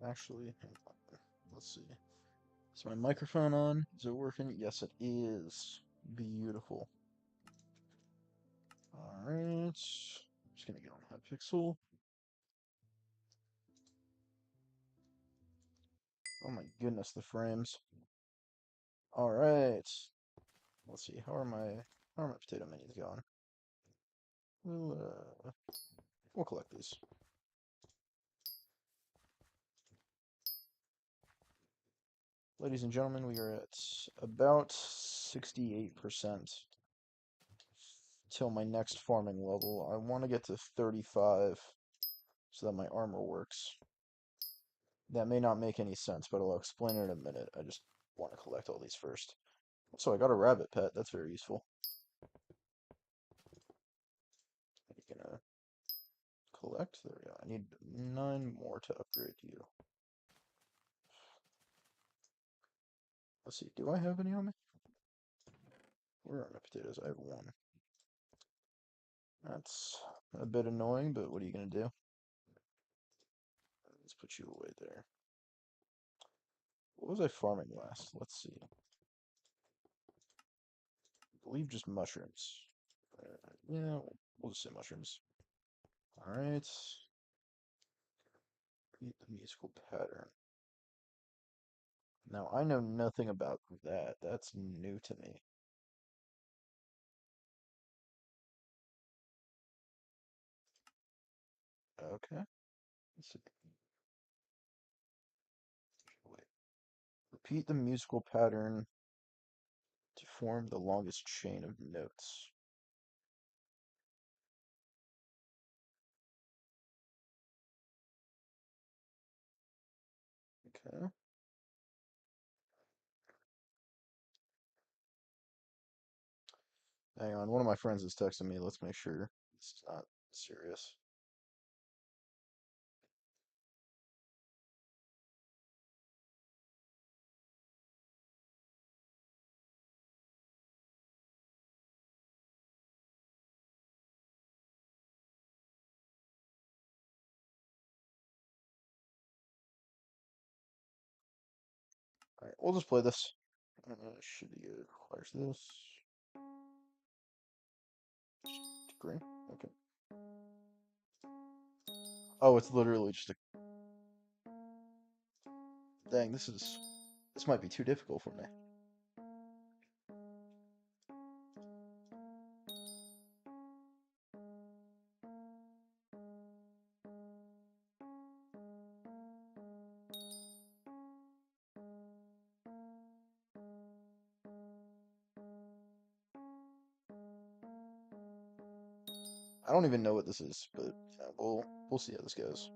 Actually, hang on. Let's see. Is my microphone on? Is it working? Yes, it is. Beautiful. Alright. Just gonna get on Hypixel. Oh my goodness, the frames. Alright. Let's see, how are my potato minis going? We'll collect these. Ladies and gentlemen, we are at about 68% till my next farming level. I want to get to 35 so that my armor works. That may not make any sense, but I'll explain it in a minute. I just want to collect all these first. So I got a rabbit pet. That's very useful. You gonna collect? There we go. I need 9 more to upgrade you. Let's see. Do I have any on me? Where are my potatoes? I have 1. That's a bit annoying, but what are you gonna do? Let's put you away there. What was I farming last? Let's see. I believe just mushrooms. Yeah, we'll just say mushrooms. Alright. Read the musical pattern. Now, I know nothing about that. That's new to me. Okay. Let's see. Wait. Repeat the musical pattern to form the longest chain of notes. Okay. Hang on. One of my friends is texting me. Let's make sure this is not serious. Alright, we'll just play this. Should be good. Requires this. Green. Okay. Oh, it's literally just a. Dang, this might be too difficult for me. I don't even know what this is, but yeah, we'll see how this goes.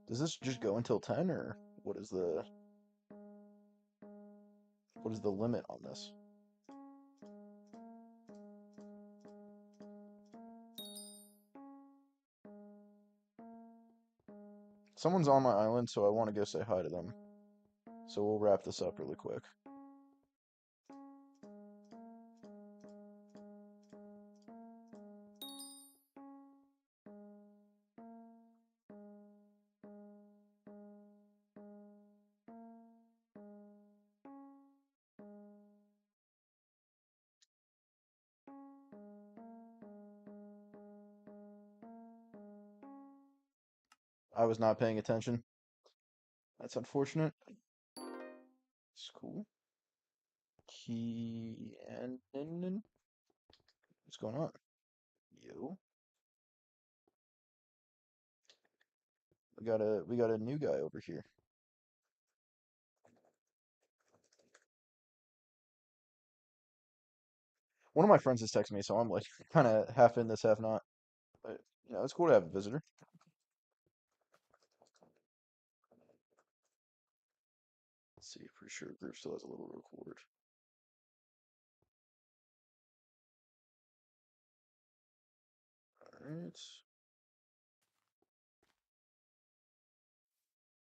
Does this just go until 10, or what is the limit on this? Someone's on my island, so I want to go say hi to them. So we'll wrap this up really quick. I was not paying attention. That's unfortunate. It's cool. Key and what's going on? You. We got a new guy over here. One of my friends is texting me, so I'm like kind of half in this, half not. But it's cool to have a visitor. Let's see, pretty sure group still has a little record. Alright.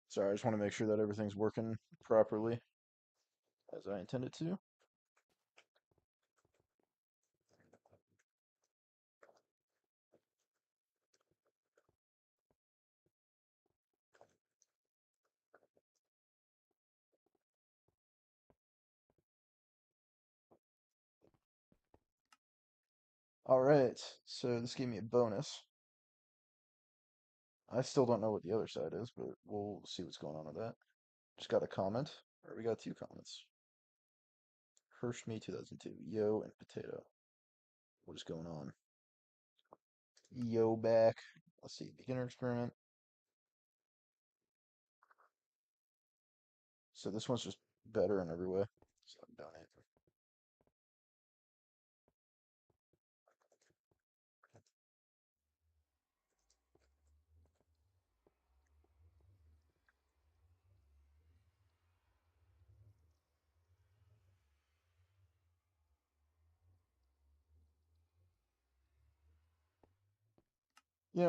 Sorry, I just want to make sure that everything's working properly as I intended to. Alright, so this gave me a bonus. I still don't know what the other side is, but we'll see what's going on with that. Just got a comment. Or we got two comments. Hirschme 2002. Yo and potato. What is going on? Yo back. Let's see. Beginner experiment. So this one's just better in every way. So donate.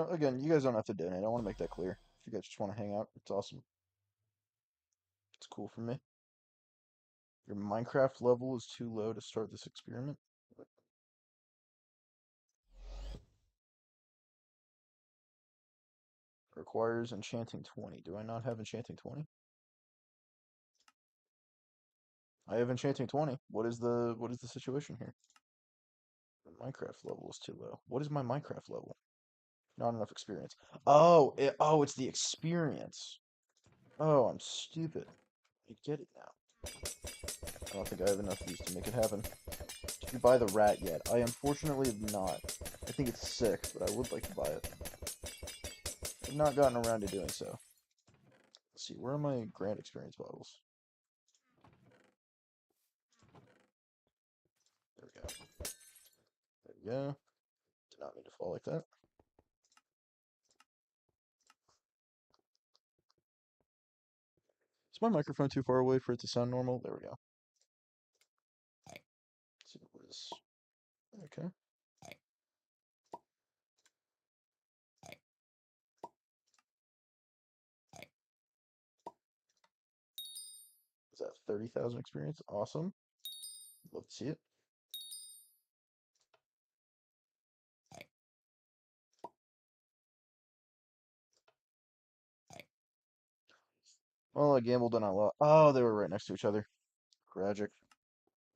Again, you guys don't have to donate. I want to make that clear. If you guys just want to hang out, it's awesome. It's cool for me. Your Minecraft level is too low to start this experiment. Requires enchanting 20. Do I not have enchanting 20? I have enchanting 20. What is the situation here? The Minecraft level is too low. What is my Minecraft level? Not enough experience. It's the experience. Oh, I'm stupid. I get it now. I don't think I have enough of these to make it happen. Did you buy the rat yet? I unfortunately have not. I think it's sick, but I would like to buy it. I've not gotten around to doing so. Let's see, where are my grand experience bottles? There we go. There we go. Did not mean to fall like that. Is my microphone too far away for it to sound normal? There we go. Let's see what is. Okay. Is that 30,000 experience? Awesome. Love to see it. Well, I gambled and I lost. Oh, they were right next to each other. Tragic.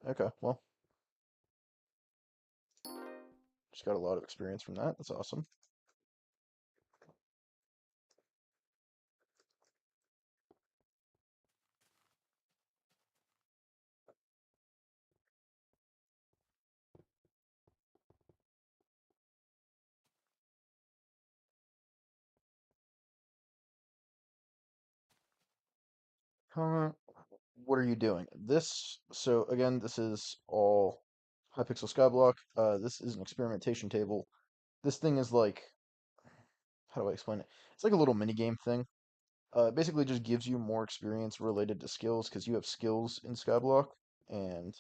Okay, well, just got a lot of experience from that. That's awesome. Uh, what are you doing? So again, this is all Hypixel Skyblock. This is an experimentation table. This thing is like, how do I explain it? It's like a little mini game thing. It basically just gives you more experience related to skills because you have skills in Skyblock, and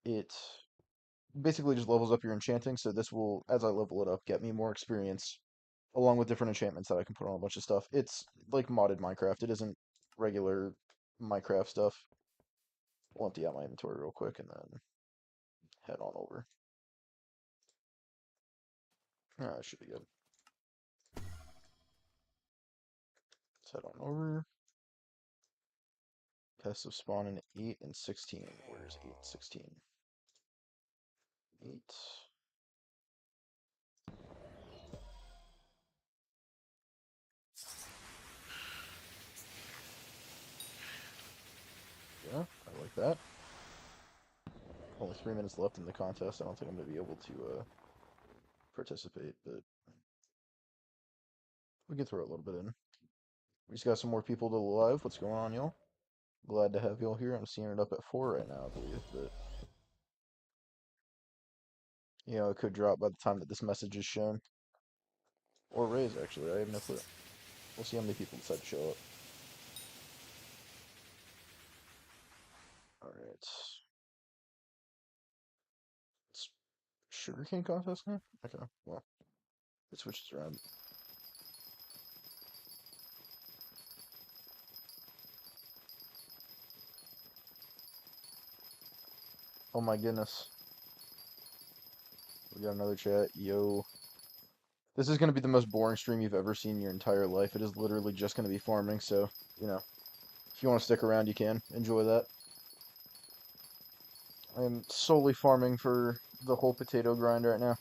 it basically just levels up your enchanting. So this will, as I level it up, get me more experience along with different enchantments that I can put on a bunch of stuff. It's like modded Minecraft. It isn't regular Minecraft stuff. We'll empty out my inventory real quick and then head on over. That should be good. Let's head on over. Pests of spawn in 8 and 16. Where's 8 and 16? 8. Yeah, I like that. Only 3 minutes left in the contest. I don't think I'm going to be able to participate, but we can throw a little bit in. We just got some more people to the live. What's going on, y'all? Glad to have y'all here. I'm seeing it up at 4 right now, I believe, but it could drop by the time that this message is shown. Or raise, actually. I have no clue. We'll see how many people decide to show up. Alright. It's sugarcane contest now? Okay, well. It switches around. Oh my goodness. We got another chat. Yo. This is going to be the most boring stream you've ever seen in your entire life. It is literally just going to be farming, so, you know, if you want to stick around, you can. Enjoy that. I am solely farming for the whole potato grind right now.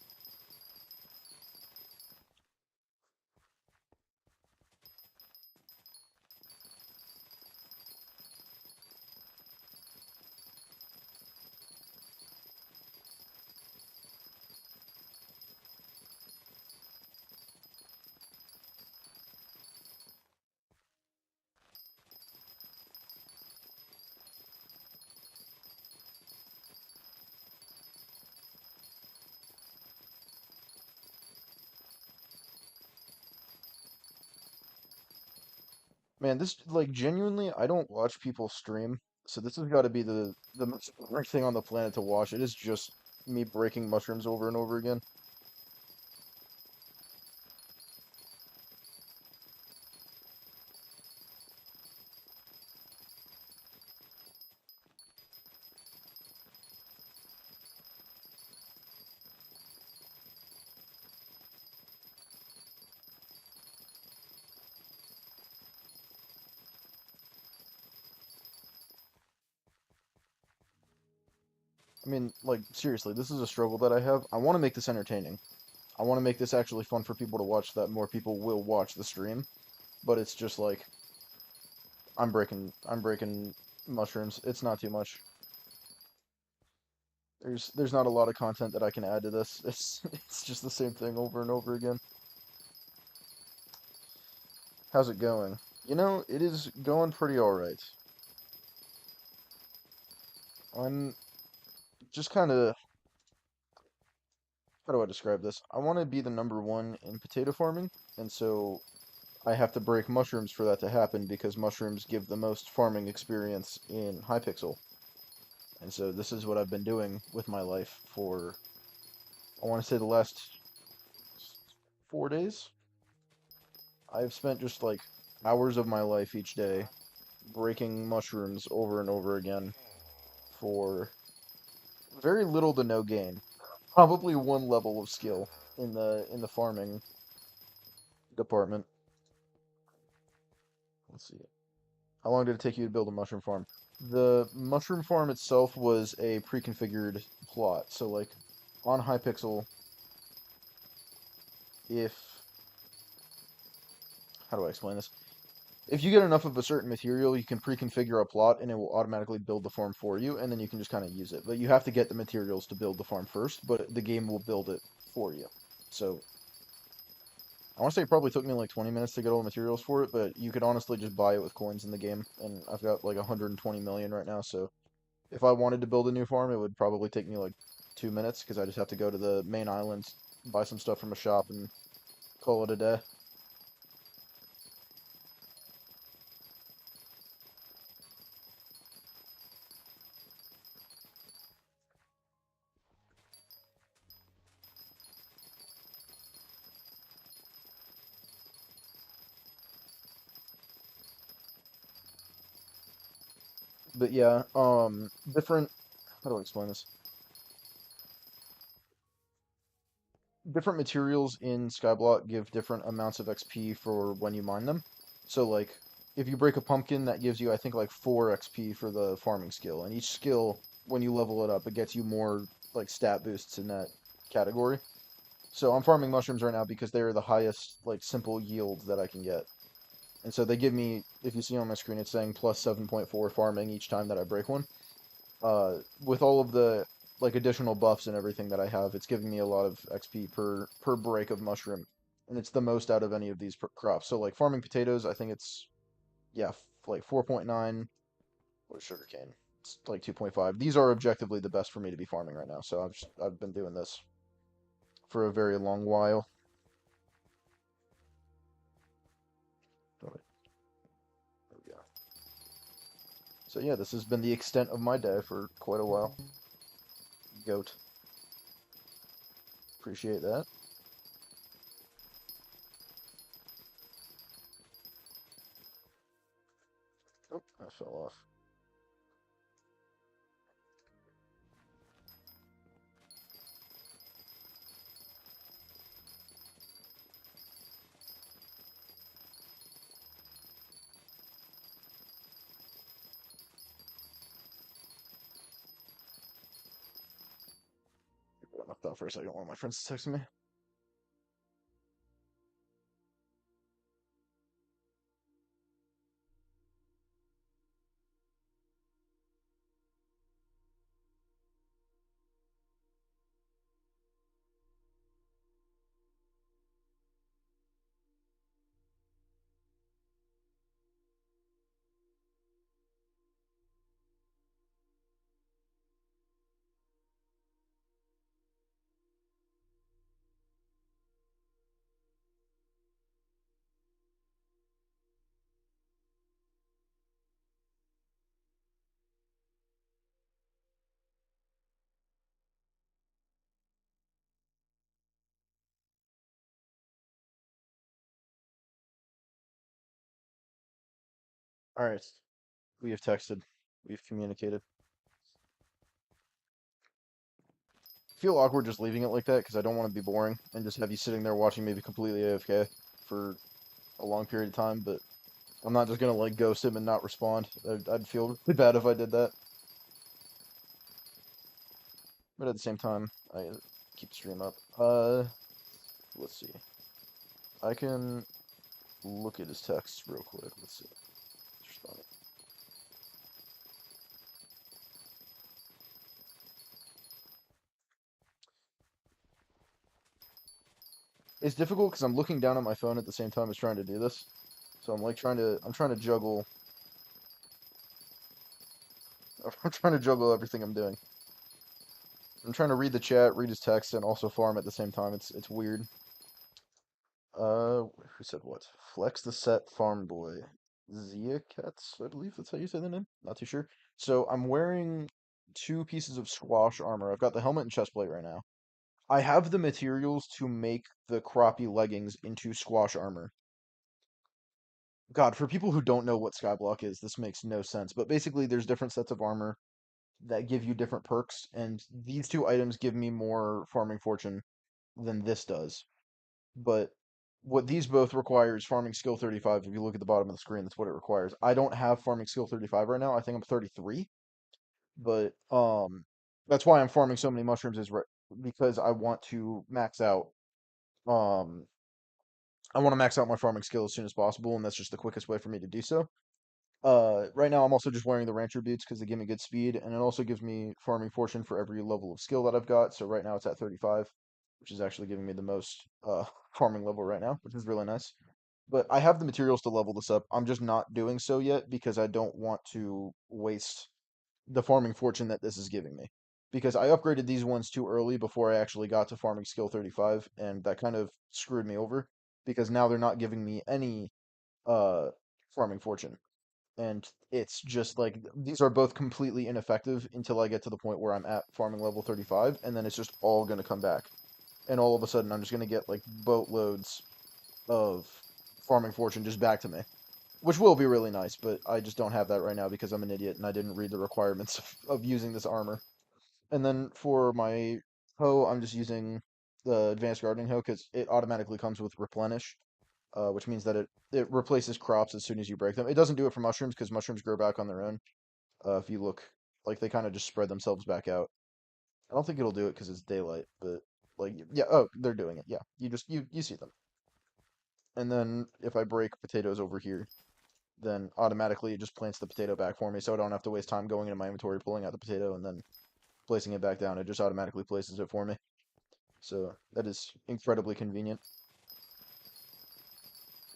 Man, this, like, genuinely, I don't watch people stream, so this has got to be the most boring thing on the planet to watch. It is just me breaking mushrooms over and over again. I mean, like, seriously, this is a struggle that I have. I want to make this entertaining. I want to make this actually fun for people to watch, so that more people will watch the stream. But it's just like I'm breaking mushrooms. It's not too much. There's not a lot of content that I can add to this. It's just the same thing over and over again. How's it going? You know, it is going pretty alright. I'm just kind of, how do I describe this? I want to be the number one in potato farming, and so I have to break mushrooms for that to happen because mushrooms give the most farming experience in Hypixel. And so this is what I've been doing with my life for, I want to say, the last 4 days. I've spent just like hours of my life each day breaking mushrooms over and over again for very little to no gain. Probably one level of skill in the farming department. Let's see. How long did it take you to build a mushroom farm? The mushroom farm itself was a pre-configured plot. So like on Hypixel, if how do I explain this? If you get enough of a certain material, you can pre-configure a plot and it will automatically build the farm for you, and then you can just kind of use it. But you have to get the materials to build the farm first, but the game will build it for you. So I want to say it probably took me like 20 minutes to get all the materials for it, but you could honestly just buy it with coins in the game, and I've got like 120 million right now, so if I wanted to build a new farm, it would probably take me like 2 minutes, because I just have to go to the main island, buy some stuff from a shop, and call it a day. But yeah, different, how do I explain this? Different materials in Skyblock give different amounts of XP for when you mine them. So like, if you break a pumpkin, that gives you, I think, like 4 XP for the farming skill. And each skill, when you level it up, it gets you more like stat boosts in that category. So I'm farming mushrooms right now because they're the highest like simple yield that I can get. And so they give me, if you see on my screen, it's saying plus 7.4 farming each time that I break one. With all of the like additional buffs and everything that I have, it's giving me a lot of XP per break of mushroom, and it's the most out of any of these crops. So like farming potatoes, I think it's yeah like 4.9. What is sugarcane? It's like 2.5. These are objectively the best for me to be farming right now. So I've been doing this for a very long while. Oh, wait, there we go. So yeah, this has been the extent of my day for quite a while. Goat. Appreciate that. fell off. I knocked out for a second. One of my friends is texting me. All right, we have texted. We've communicated. Feel awkward just leaving it like that because I don't want to be boring and just have you sitting there watching me be completely AFK for a long period of time, but I'm not just gonna like ghost him and not respond. I'd feel really bad if I did that. But at the same time, I keep the stream up. Let's see. I can look at his text real quick. Let's see. He's responding. It's difficult because I'm looking down at my phone at the same time as trying to do this. So I'm like I'm trying to juggle, I'm trying to juggle everything I'm doing. I'm trying to read the chat, read his text, and also farm at the same time. It's weird. Who said what? Flex the set farm boy. Ziakets, I believe that's how you say the name. Not too sure. So I'm wearing two pieces of squash armor. I've got the helmet and chest plate right now. I have the materials to make the croppy leggings into squash armor. God, for people who don't know what Skyblock is, this makes no sense. But basically, there's different sets of armor that give you different perks, and these two items give me more farming fortune than this does. But what these both require is farming skill 35. If you look at the bottom of the screen, that's what it requires. I don't have farming skill 35 right now. I think I'm 33, but that's why I'm farming so many mushrooms is because um I want to max out my farming skill as soon as possible, and that's just the quickest way for me to do so. Right now I'm also just wearing the Rancher boots because they give me good speed, and it also gives me farming fortune for every level of skill that I've got. So right now it's at 35, which is actually giving me the most farming level right now, which is really nice. But I have the materials to level this up. I'm just not doing so yet because I don't want to waste the farming fortune that this is giving me. Because I upgraded these ones too early before I actually got to farming skill 35, and that kind of screwed me over because now they're not giving me any uh farming fortune. And it's just like these are both completely ineffective until I get to the point where I'm at farming level 35, and then it's just all gonna come back. And all of a sudden I'm just gonna get like boatloads of farming fortune just back to me, which will be really nice, but I just don't have that right now because I'm an idiot and I didn't read the requirements of using this armor. And then for my hoe, I'm just using the advanced gardening hoe because it automatically comes with replenish, which means that it replaces crops as soon as you break them. It doesn't do it for mushrooms because mushrooms grow back on their own. If you look, like they kind of just spread themselves back out. I don't think it'll do it because it's daylight, but like yeah, oh, they're doing it. Yeah, you see them. And then if I break potatoes over here, then automatically it just plants the potato back for me, so I don't have to waste time going into my inventory, pulling out the potato, and then placing it back down. It just automatically places it for me. So that is incredibly convenient.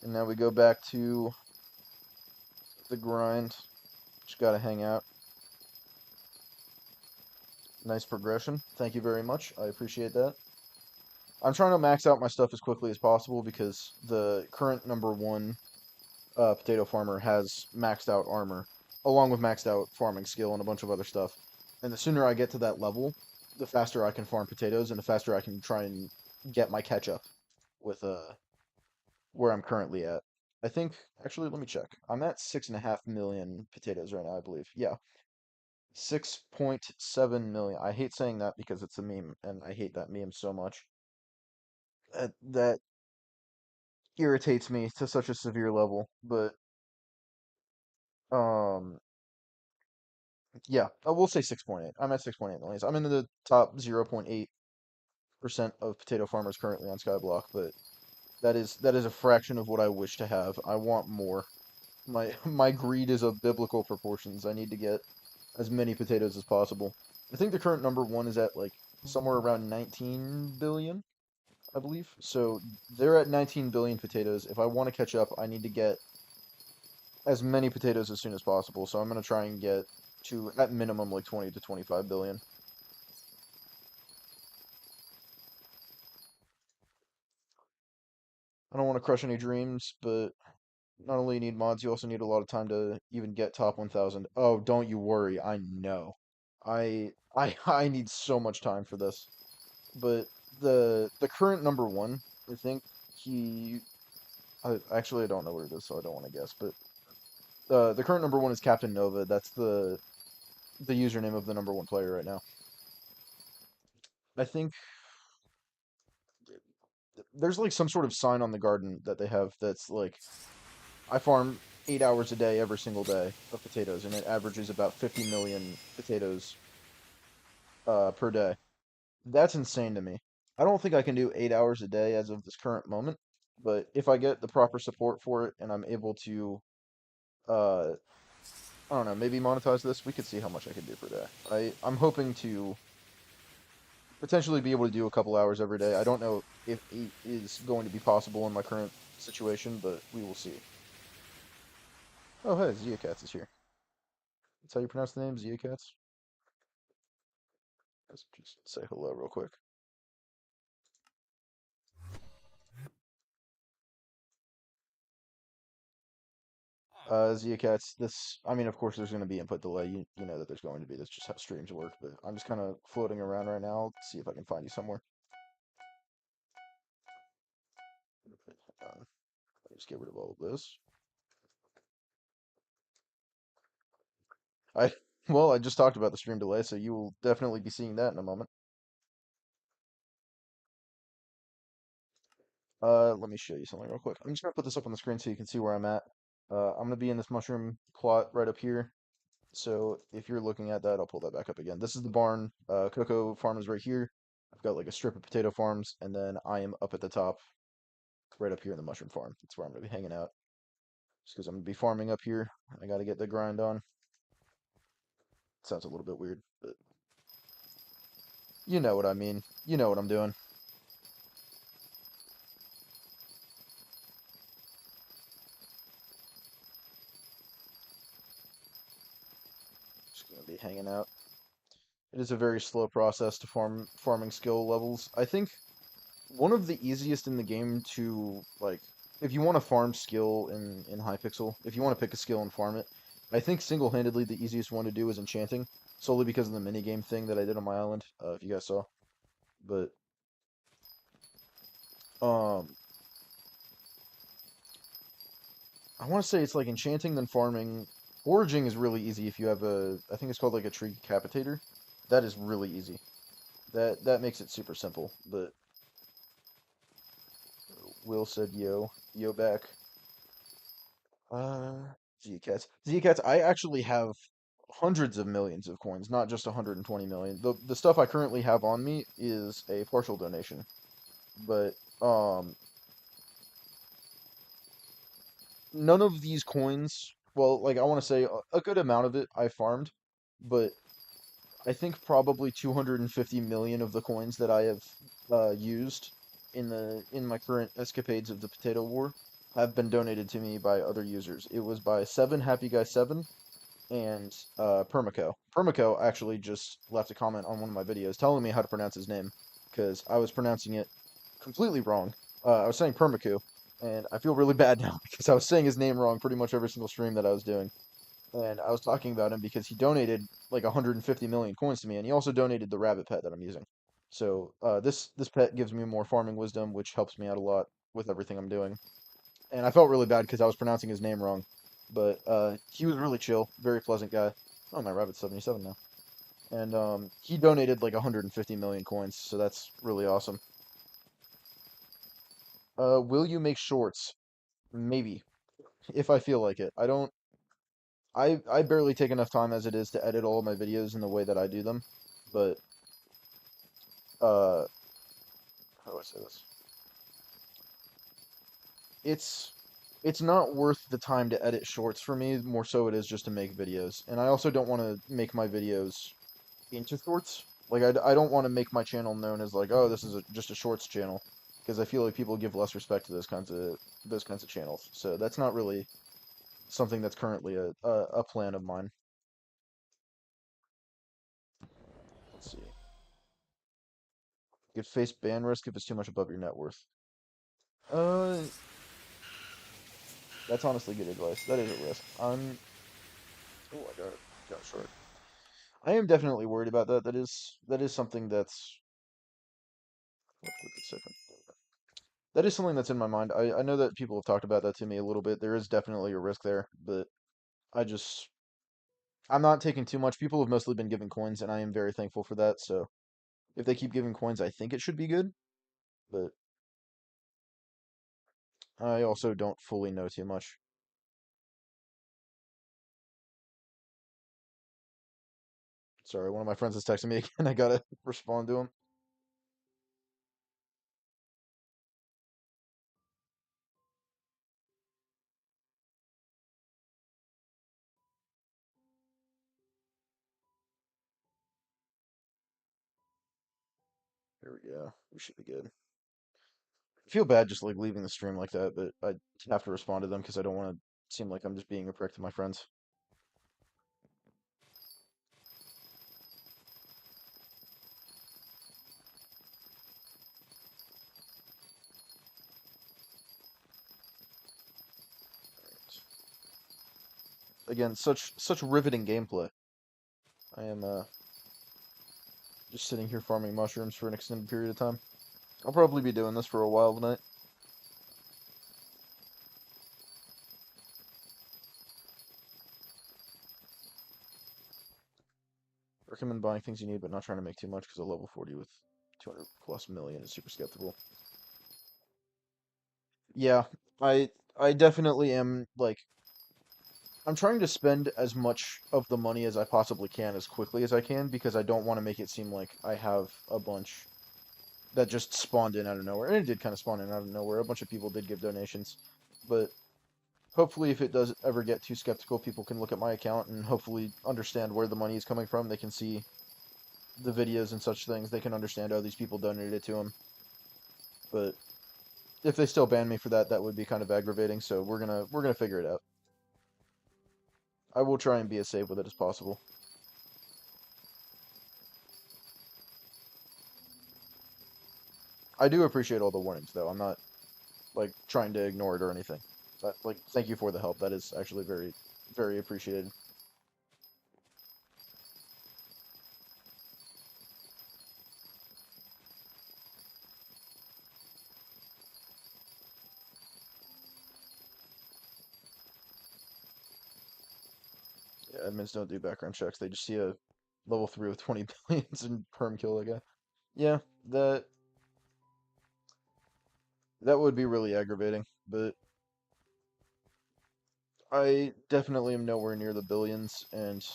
And now we go back to the grind. Just gotta hang out. Nice progression. Thank you very much. I appreciate that. I'm trying to max out my stuff as quickly as possible because the current number one potato farmer has maxed out armor, along with maxed out farming skill and a bunch of other stuff. And the sooner I get to that level, the faster I can farm potatoes and the faster I can try and get my catch up with where I'm currently at. I think, actually, let me check. I'm at 6.5 million potatoes right now, I believe. Yeah, 6.7 million. I hate saying that because it's a meme, and I hate that meme so much. That irritates me to such a severe level. But, um, yeah, we'll say 6.8. I'm at 6.8 million. I'm in the top 0.8% of potato farmers currently on Skyblock, but that is a fraction of what I wish to have. I want more. My greed is of biblical proportions. I need to get as many potatoes as possible. I think the current number one is at like somewhere around 19 billion, I believe. So they're at 19 billion potatoes. If I want to catch up, I need to get as many potatoes as soon as possible. So I'm going to try and get to at minimum like 20 to 25 billion. I don't want to crush any dreams, but not only you need mods, you also need a lot of time to even get top 1000. Oh, don't you worry. I know. I need so much time for this. But the current number one, I think he actually I don't know what it is, so I don't want to guess. But the current number one is Captain Nova. That's the username of the number one player right now. I think there's like some sort of sign on the garden that they have that's like I farm 8 hours a day every single day of potatoes, and it averages about 50 million potatoes per day. That's insane to me. I don't think I can do 8 hours a day as of this current moment, but if I get the proper support for it and I'm able to, uh, I don't know, maybe monetize this, we could see how much I can do per day. I'm hoping to potentially be able to do a couple hours every day. I don't know if it is going to be possible in my current situation, but we will see. Oh, hey, Ziacats is here. That's how you pronounce the name, Ziacats? Let's just say hello real quick. Zia Cats, this, I mean, of course, there's going to be input delay. You know that there's going to be. That's just how streams work. But I'm just kind of floating around right now. See if I can find you somewhere. Let me just get rid of all of this. I, well, I just talked about the stream delay, so you will definitely be seeing that in a moment. Let me show you something real quick. I'm just gonna put this up on the screen so you can see where I'm at. I'm gonna be in this mushroom plot right up here. So if you're looking at that, I'll pull that back up again. This is the barn. Cocoa farm is right here. I've got like a strip of potato farms, and then I am up at the top, right up here in the mushroom farm. That's where I'm gonna be hanging out. Just because I'm gonna be farming up here. I gotta get the grind on. Sounds a little bit weird, but you know what I mean. You know what I'm doing. Just gonna be hanging out. It is a very slow process to farming skill levels. I think one of the easiest in the game to like if you want to farm skill in Hypixel, if you want to pick a skill and farm it, I think single-handedly the easiest one to do is enchanting, solely because of the minigame thing that I did on my island, if you guys saw. But um I want to say it's like enchanting then farming. Foraging is really easy if you have I think it's called like a tree capitator. That is really easy. That makes it super simple. But Will said yo back. Uh, Zcats. Zcats, I actually have hundreds of millions of coins, not just 120 million. The stuff I currently have on me is a partial donation, but none of these coins, well, like I want to say a good amount of it I farmed, but I think probably 250 million of the coins that I have used in my current escapades of the Potato War have been donated to me by other users. It was by Seven Happy Guy 7 and Permaco. Permaco actually just left a comment on one of my videos telling me how to pronounce his name because I was pronouncing it completely wrong. I was saying Permaco, and I feel really bad now because I was saying his name wrong pretty much every single stream that I was doing. And I was talking about him because he donated like 150 million coins to me, and he also donated the rabbit pet that I'm using. So this pet gives me more farming wisdom, which helps me out a lot with everything I'm doing. and I felt really bad because I was pronouncing his name wrong. But he was really chill, very pleasant guy. Oh, my rabbit's 77 now. And he donated like 150 million coins, so that's really awesome. Will you make shorts? Maybe, if I feel like it. I don't. I barely take enough time as it is to edit all of my videos in the way that I do them. But uh, how do I say this? It's it's not worth the time to edit shorts for me. More so, it is just to make videos. And I also don't want to make my videos into shorts. Like I don't want to make my channel known as like, oh, this is just a shorts channel, because I feel like people give less respect to those kinds of channels. So that's not really something that's currently a plan of mine. Let's see. Get face ban risk if it's too much above your net worth. Uh, that's honestly good advice. That is a risk. Oh, I got short. I am definitely worried about that. That is something that's. Wait a second. That is something that's in my mind. I know that people have talked about that to me a little bit. There is definitely a risk there, but I just I'm not taking too much. People have mostly been giving coins, and I am very thankful for that. So if they keep giving coins, I think it should be good. But I also don't fully know too much. Sorry, one of my friends is texting me again. I gotta respond to him. There we go. We should be good. I feel bad just like leaving the stream like that, but I have to respond to them because I don't want to seem like I'm just being a prick to my friends. Again, such riveting gameplay. I am just sitting here farming mushrooms for an extended period of time. I'll probably be doing this for a while tonight. Recommend buying things you need, but not trying to make too much because a level 40 with 200 plus million is super skeptical. Yeah, I definitely am like I'm trying to spend as much of the money as I possibly can as quickly as I can because I don't want to make it seem like I have a bunch that just spawned in out of nowhere. And it did kind of spawn in out of nowhere. A bunch of people did give donations, but hopefully if it does ever get too skeptical, people can look at my account and hopefully understand where the money is coming from. They can see the videos and such things. They can understand, oh, these people donated it to them. But if they still ban me for that, that would be kind of aggravating. So we're gonna figure it out. I will try and be as safe with it as possible. I do appreciate all the warnings, though. I'm not like trying to ignore it or anything. But like, thank you for the help. That is actually very, very appreciated. Yeah, admins don't do background checks. They just see a level 3 with 20 billions and perm kill a guy. Yeah, that would be really aggravating. But I definitely am nowhere near the billions, and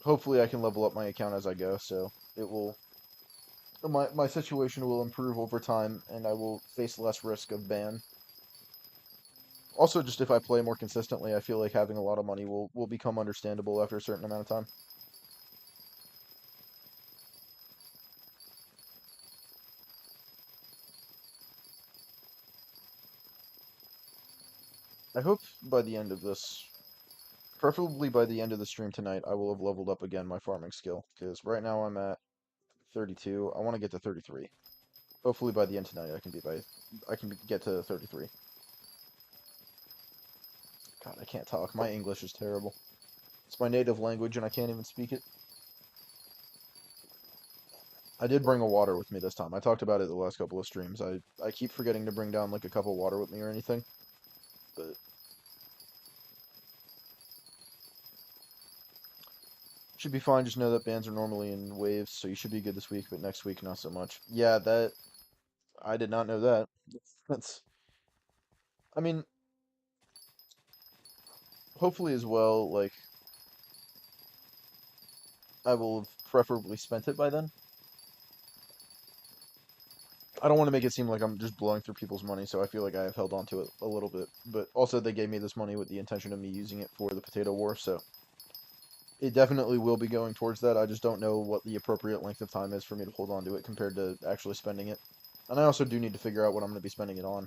hopefully I can level up my account as I go. So it will my situation will improve over time, and I will face less risk of ban. Also, just if I play more consistently, I feel like having a lot of money will become understandable after a certain amount of time. I hope by the end of this, preferably by the end of the stream tonight, I will have leveled up again my farming skill, because right now I'm at 32. I want to get to 33. Hopefully by the end tonight I can get to 33. God, I can't talk. My English is terrible. It's my native language and I can't even speak it. I did bring a water with me this time. I talked about it the last couple of streams. I keep forgetting to bring down like a cup of water with me or anything. but should be fine. Just know that bans are normally in waves, so you should be good this week, but next week not so much. Yeah, that I did not know that. That's I mean, hopefully as well, like I will have preferably spent it by then. I don't want to make it seem like I'm just blowing through people's money, so I feel like I have held on to it a little bit. But also, they gave me this money with the intention of me using it for the potato war, so it definitely will be going towards that. I just don't know what the appropriate length of time is for me to hold on to it compared to actually spending it. And I also do need to figure out what I'm going to be spending it on.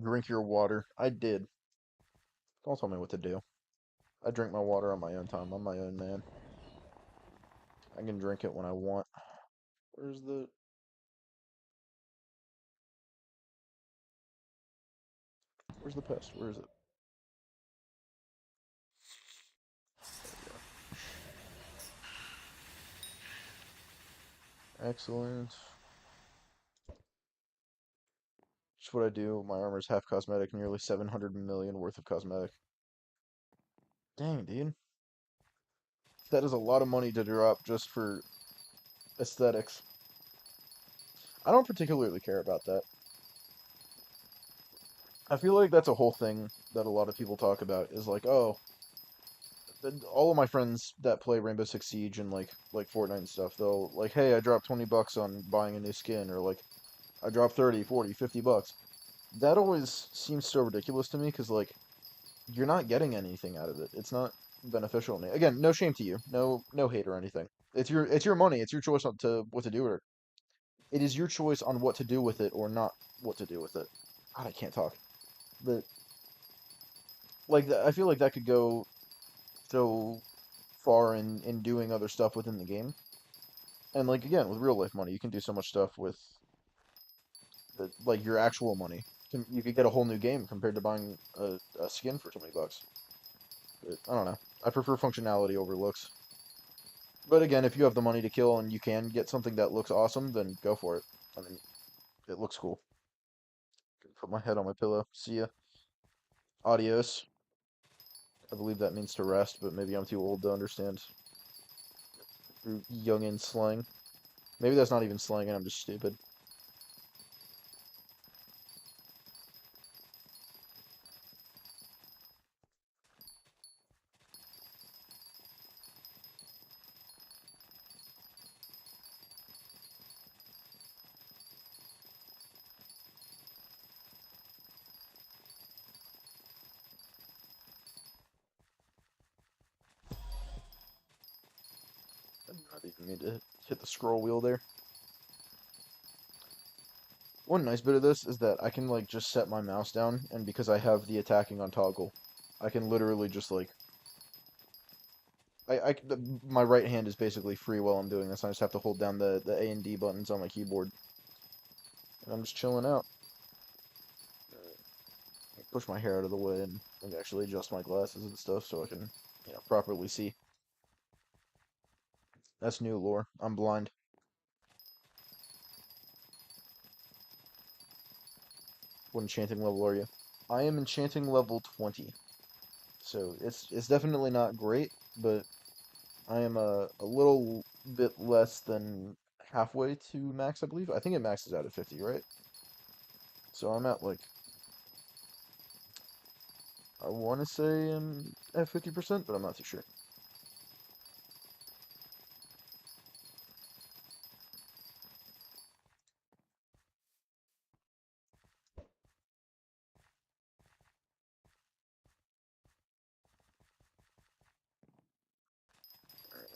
Drink your water. I did. Don't tell me what to do. I drink my water on my own time. I'm my own man. I can drink it when I want. Where's the... Where's the pest? Where is it? Excellent. Just what I do. My armor's half cosmetic, nearly 700 million worth of cosmetic. Dang, dude. That is a lot of money to drop just for aesthetics. I don't particularly care about that. I feel like that's a whole thing that a lot of people talk about is like, oh, all of my friends that play Rainbow Six Siege and like Fortnite and stuff, they'll like, hey, I dropped 20 bucks on buying a new skin, or like I dropped 30, 40, 50 bucks. That always seems so ridiculous to me because like you're not getting anything out of it. It's not beneficial to me. Again, no shame to you. No hate or anything. It's your money. It's your choice on to what to do with it. It is your choice on what to do with it or not what to do with it. God, I can't talk. But like I feel like that could go so far in doing other stuff within the game. And like again, with real life money, you can do so much stuff with like your actual money. You could get a whole new game compared to buying a skin for 20 bucks. But I don't know. I prefer functionality over looks. But again, if you have the money to kill and you can get something that looks awesome, then go for it. I mean, it looks cool. Put my head on my pillow. See ya. Adios. I believe that means to rest, but maybe I'm too old to understand youngin slang. Maybe that's not even slang and I'm just stupid. I did not even mean to hit the scroll wheel there. One nice bit of this is that I can like just set my mouse down, and because I have the attacking on toggle, I can literally just like my right hand is basically free while I'm doing this. I just have to hold down the A and D buttons on my keyboard, and I'm just chilling out. Push my hair out of the way and actually adjust my glasses and stuff so I can, properly see. That's new lore. I'm blind. What enchanting level are you? I am enchanting level 20. So it's definitely not great, but I am a little bit less than halfway to max, I believe. I think it maxes out at 50, right? So I'm at like I want to say I'm at 50%, but I'm not too sure.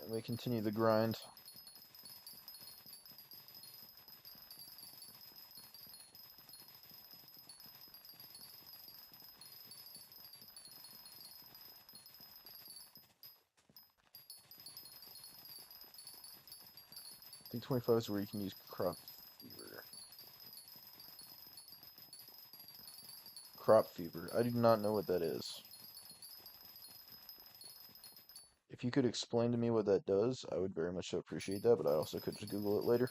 Let me continue the grind. I think 25 is where you can use crop fever. Crop fever. I do not know what that is. If you could explain to me what that does, I would very much appreciate that, but I also could just Google it later.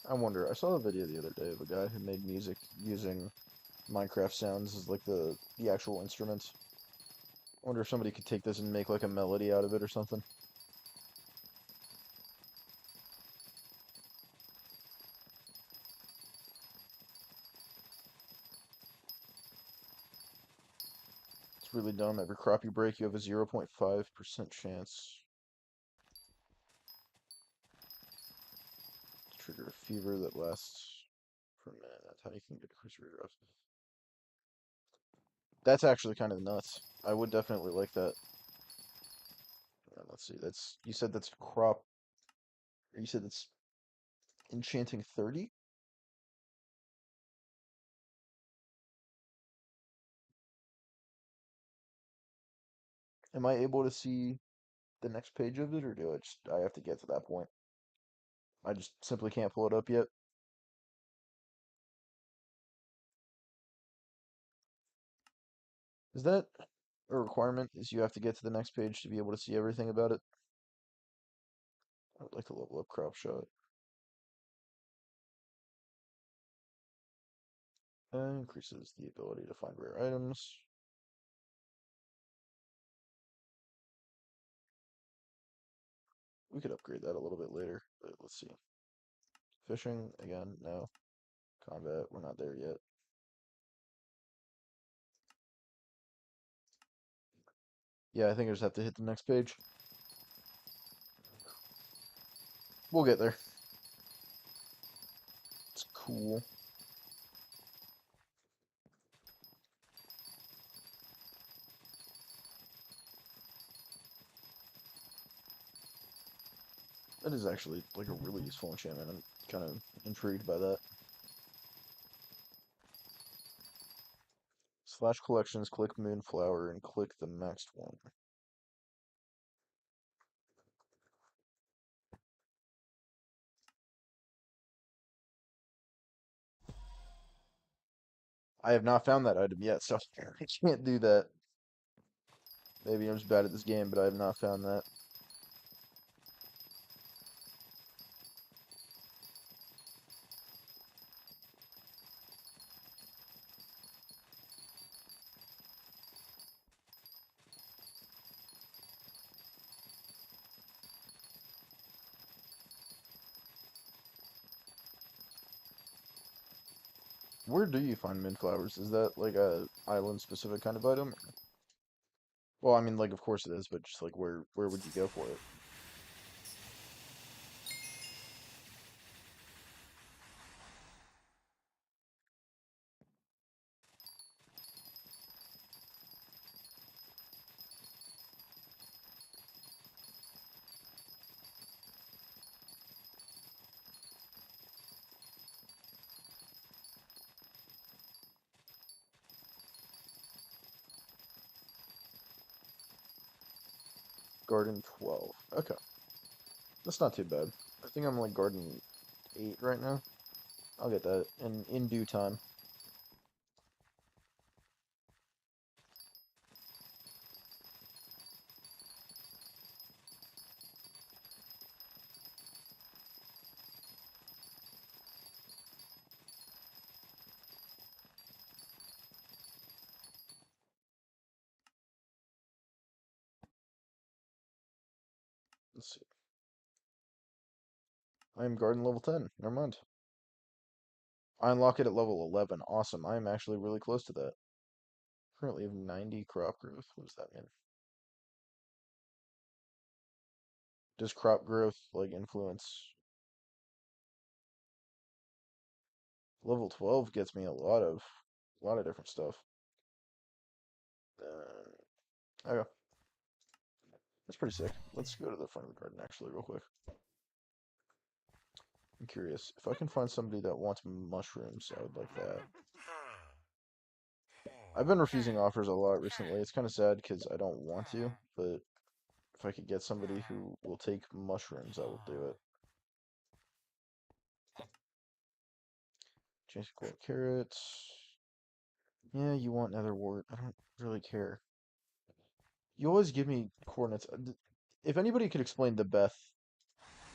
I wonder, I saw a video the other day of a guy who made music using Minecraft sounds as like the actual instruments. I wonder if somebody could take this and make like a melody out of it or something. It's really dumb. Every crop you break, you have a 0.5% chance to trigger a fever that lasts for a minute. That's how you can decrease regrowth. That's actually kind of nuts. I would definitely like that. Let's see. That's you said that's crop. Or you said that's enchanting 30. Am I able to see the next page of it, or do I have to get to that point? I just simply can't pull it up yet. Is that a requirement? Is you have to get to the next page to be able to see everything about it? I would like to level up crop shot. Increases the ability to find rare items. We could upgrade that a little bit later, but let's see. Fishing, again, no. Combat, we're not there yet. Yeah, I think I just have to hit the next page. We'll get there. It's cool. That is actually like a really useful enchantment. I'm kind of intrigued by that. Slash collections, click Moonflower, and click the next one. I have not found that item yet, so I can't do that. Maybe I'm just bad at this game, but I have not found that. Where do you find Moonflowers? Is that like a island specific kind of item? Well, I mean, like, of course it is, but just like, where would you go for it? Garden 12. Okay, that's not too bad. I think I'm like Garden 8 right now. I'll get that in due time. Let's see. I am Garden level 10. Never mind. I unlock it at level 11. Awesome. I am actually really close to that. Currently have 90 crop growth. What does that mean? Does crop growth like influence? Level 12 gets me a lot of different stuff. Okay, that's pretty sick. Let's go to the front of the garden actually real quick. I'm curious. If I can find somebody that wants mushrooms, I would like that. I've been refusing offers a lot recently. It's kind of sad because I don't want to, but if I could get somebody who will take mushrooms, I will do it. Chase gold carrots. Yeah, you want nether wart. I don't really care. You always give me coordinates. If anybody could explain the Beth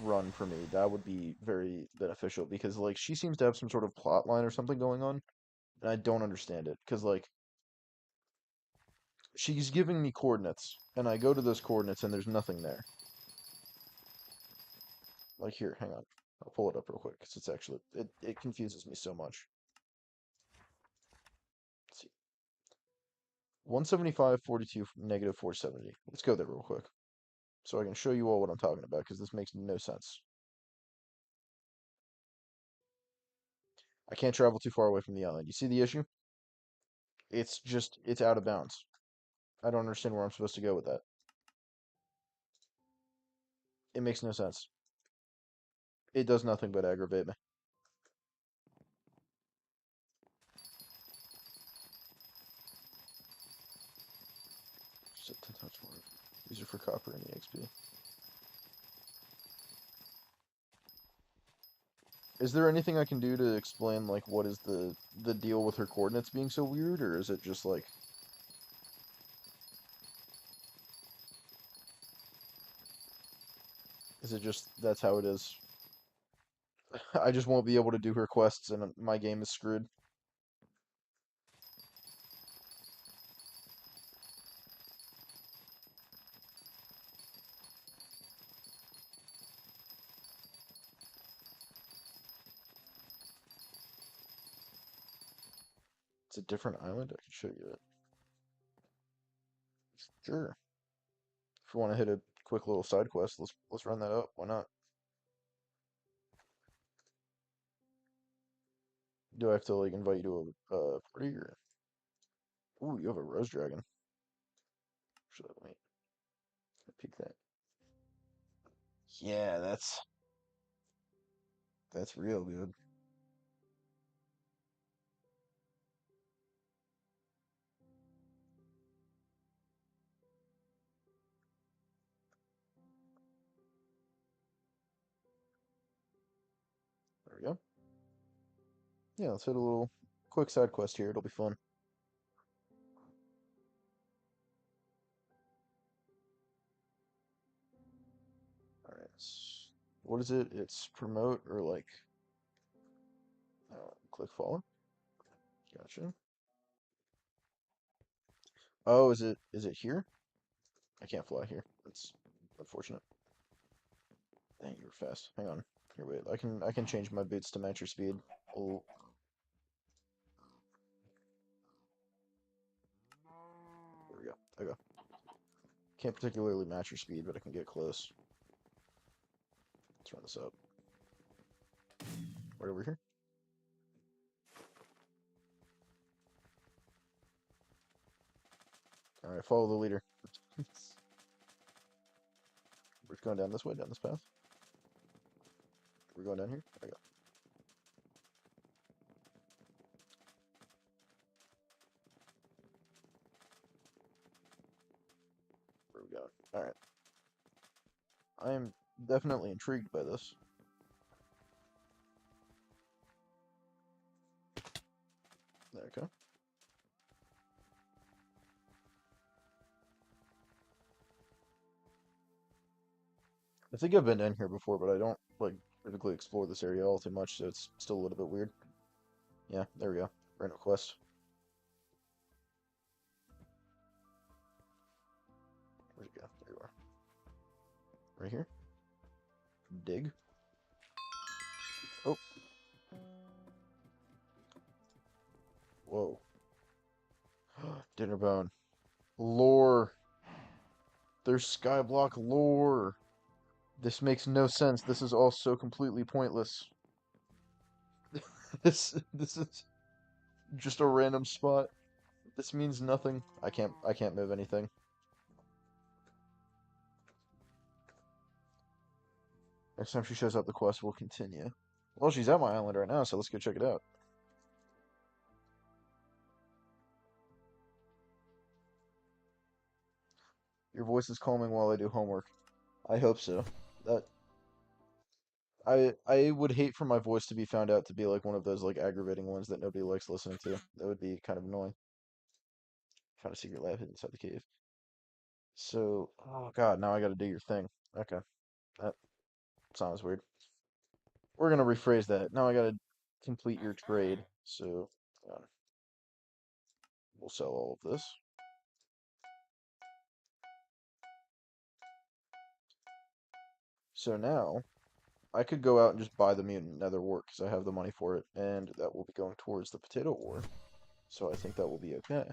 run for me. That would be very beneficial because like she seems to have some sort of plot line or something going on, and I don't understand it. Because like she's giving me coordinates, and I go to those coordinates and there's nothing there. Like here, hang on. I'll pull it up real quick because it's actually it confuses me so much. Let's see. 175, 42, negative 470. Let's go there real quick so I can show you all what I'm talking about because this makes no sense. I can't travel too far away from the island. You see the issue? It's just, it's out of bounds. I don't understand where I'm supposed to go with that. It makes no sense. It does nothing but aggravate me. Set 10 times more. These are for copper and EXP. Is there anything I can do to explain, like, what is the deal with her coordinates being so weird, or is it just, like... Is it just, that's how it is? I just won't be able to do her quests and my game is screwed. It's a different island? I can show you it. Sure. If you want to hit a quick little side quest, let's run that up. Why not? Do I have to like invite you to a party or? Ooh, you have a rose dragon. Should I wait? Peek that. Yeah, that's real good. There we go. Yeah, let's hit a little quick side quest here. It'll be fun. All right. What is it? It's promote or like click follow. Gotcha. Oh, is it here? I can't fly here. That's unfortunate. Dang, you were fast. Hang on. Here, wait. I can change my boots to match your speed. Oh, here we go. Okay. Can't particularly match your speed, but I can get close. Let's run this up. Right over here. All right, follow the leader. We're going down this way, down this path. We're going down here. There we go. Where we go? All right. I am definitely intrigued by this. There we go. I think I've been in here before, but I don't like critically explore this area all too much, so it's still a little bit weird. Yeah, there we go. Random quest. Where'd you go? There you are. Right here. Dig. Oh, whoa. Dinner bone. Lore. There's Skyblock lore. This makes no sense. This is all so completely pointless. This is just a random spot. This means nothing. I can't move anything. Next time she shows up, the quest will continue. Well, she's at my island right now, so let's go check it out. Your voice is calming while I do homework. I hope so. That I would hate for my voice to be found out to be like one of those like aggravating ones that nobody likes listening to. That would be kind of annoying. Found a secret lab hidden inside the cave. So, oh god, now I gotta do your thing. Okay. That Sounds weird. We're gonna rephrase that. Now I gotta complete your trade. So we'll sell all of this. So now I could go out and just buy the mutant nether wart because I have the money for it, and that will be going towards the potato war. So I think that will be okay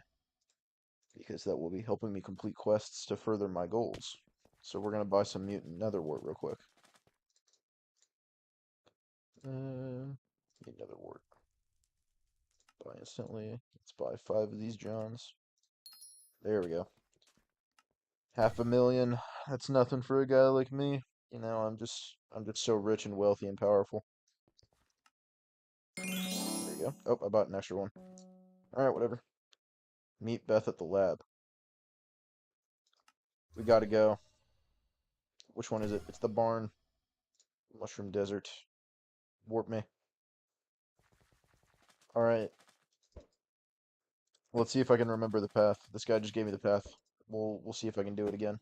because that will be helping me complete quests to further my goals. So we're gonna buy some mutant nether wart real quick. Need another wart. Buy instantly. Let's buy 5 of these Johns. There we go. 500,000. That's nothing for a guy like me. You know, I'm just so rich and wealthy and powerful. There you go. Oh, I bought an extra one. Alright, whatever. Meet Beth at the lab. We gotta go. Which one is it? It's the barn. Mushroom Desert. Warp me. Alright. Let's see if I can remember the path. This guy just gave me the path. We'll see if I can do it again.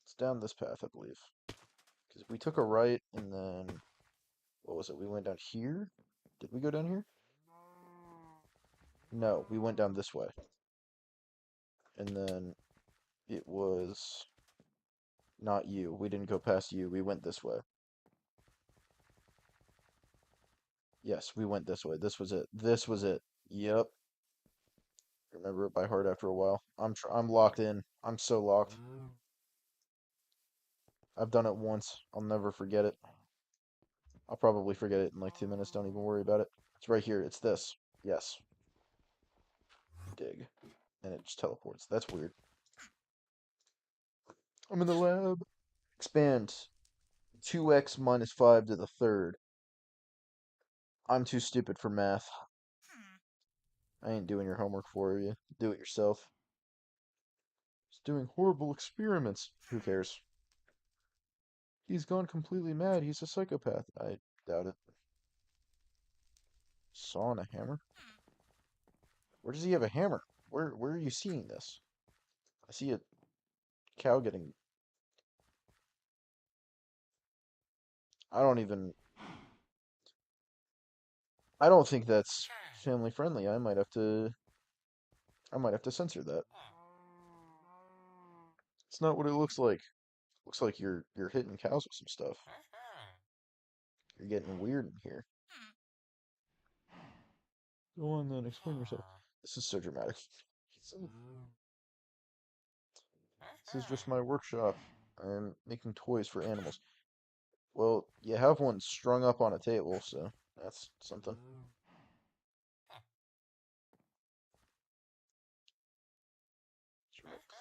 It's down this path, I believe. Because we took a right and then what was it? We went down here? Did we go down here? No, we went down this way. And then it was not you. We didn't go past you. We went this way. Yes, we went this way. This was it. This was it. Yep. Remember it by heart after a while. I'm locked in. I'm so locked. I've done it once. I'll never forget it. I'll probably forget it in like 2 minutes. Don't even worry about it. It's right here. It's this. Yes. Dig. And it just teleports. That's weird. I'm in the lab. Expand 2x minus 5 to the third. I'm too stupid for math. I ain't doing your homework for you. Do it yourself. He's doing horrible experiments. Who cares? He's gone completely mad. He's a psychopath. I doubt it. Saw and a hammer? Where does he have a hammer? Where are you seeing this? I see a cow getting... I don't even... I don't think that's family friendly. I might have to censor that. It's not what it looks like. Looks like you're hitting cows with some stuff. You're getting weird in here. Go on then, explain yourself. This is so dramatic. This is just my workshop. I'm making toys for animals. Well, you have one strung up on a table, so that's something.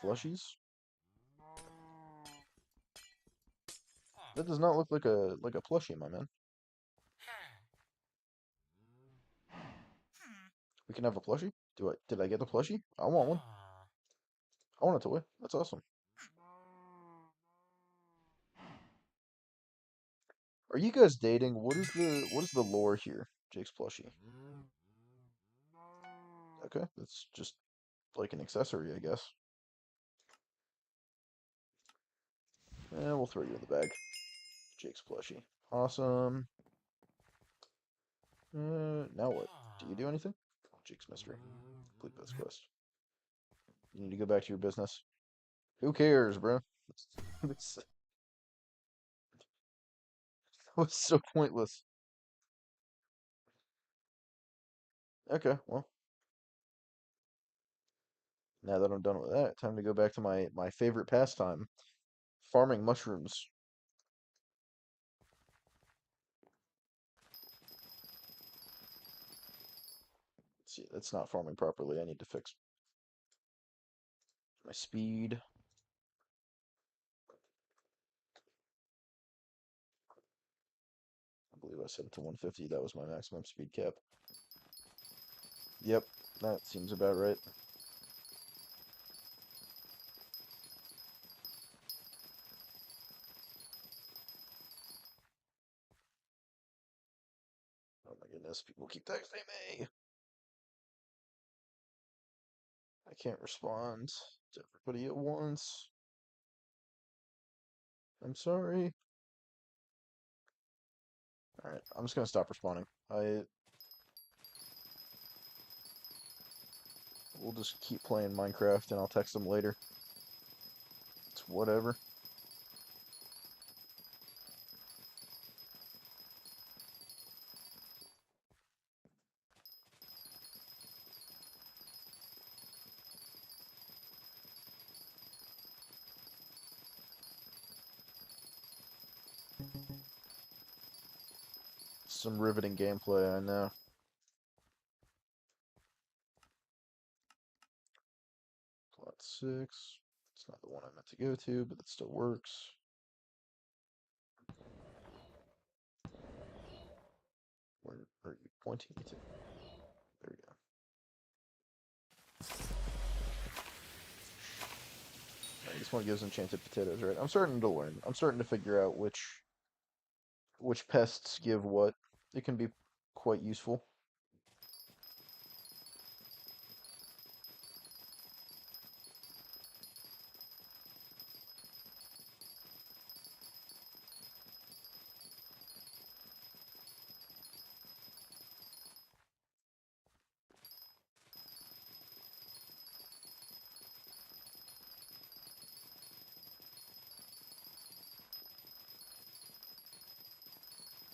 Plushies? That does not look like a plushie, my man. We can have a plushie? Did I get the plushie? I want one. I want a toy. That's awesome. Are you guys dating? What is the lore here? Jake's plushie. Okay, that's just like an accessory, I guess. We'll throw you in the bag. Jake's plushie. Awesome. Now what? Do you do anything? Jake's mystery. Complete this quest. You need to go back to your business. Who cares, bro? That was so pointless. Okay, well, now that I'm done with that, time to go back to my favorite pastime, farming mushrooms. Let's see, that's not farming properly. I need to fix my speed. I believe I set it to 150. That was my maximum speed cap. Yep, that seems about right. Oh my goodness, people keep texting me. I can't respond to everybody at once. I'm sorry. Alright, I'm just gonna stop responding. We'll just keep playing Minecraft and I'll text them later. It's whatever. Some riveting gameplay, I know. Plot 6. It's not the one I meant to go to, but it still works. Where are you pointing me to? There we go. Right, this one gives enchanted potatoes, right? I'm starting to learn. I'm starting to figure out which pests give what. It can be quite useful.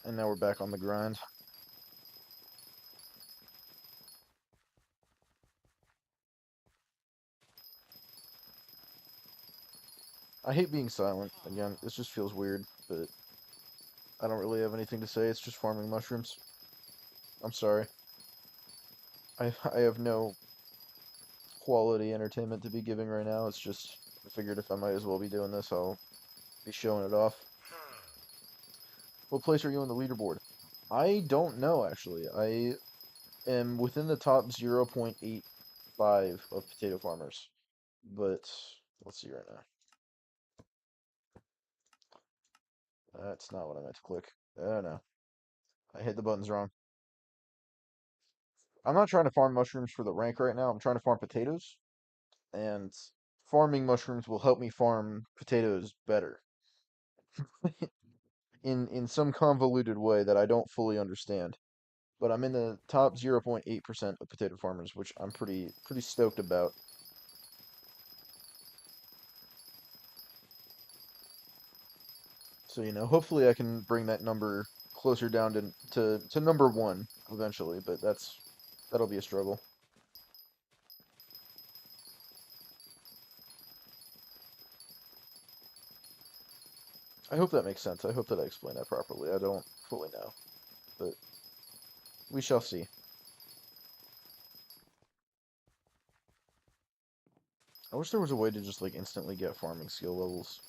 And now we're back on the grind. I hate being silent. Again, this just feels weird, but I don't really have anything to say. It's just farming mushrooms. I'm sorry. I have no quality entertainment to be giving right now. It's just, I figured if I might as well be doing this, I'll be showing it off. What place are you on the leaderboard? I don't know, actually. I am within the top 0.85 of potato farmers. But, let's see right now. That's not what I meant to click. Oh no. I hit the buttons wrong. I'm not trying to farm mushrooms for the rank right now. I'm trying to farm potatoes. And farming mushrooms will help me farm potatoes better. in some convoluted way that I don't fully understand. But I'm in the top 0.8% of potato farmers, which I'm pretty stoked about. So, hopefully I can bring that number closer down to number one eventually, but that'll be a struggle. I hope that makes sense. I hope that I explained that properly. I don't fully know, but we shall see. I wish there was a way to just like instantly get farming skill levels.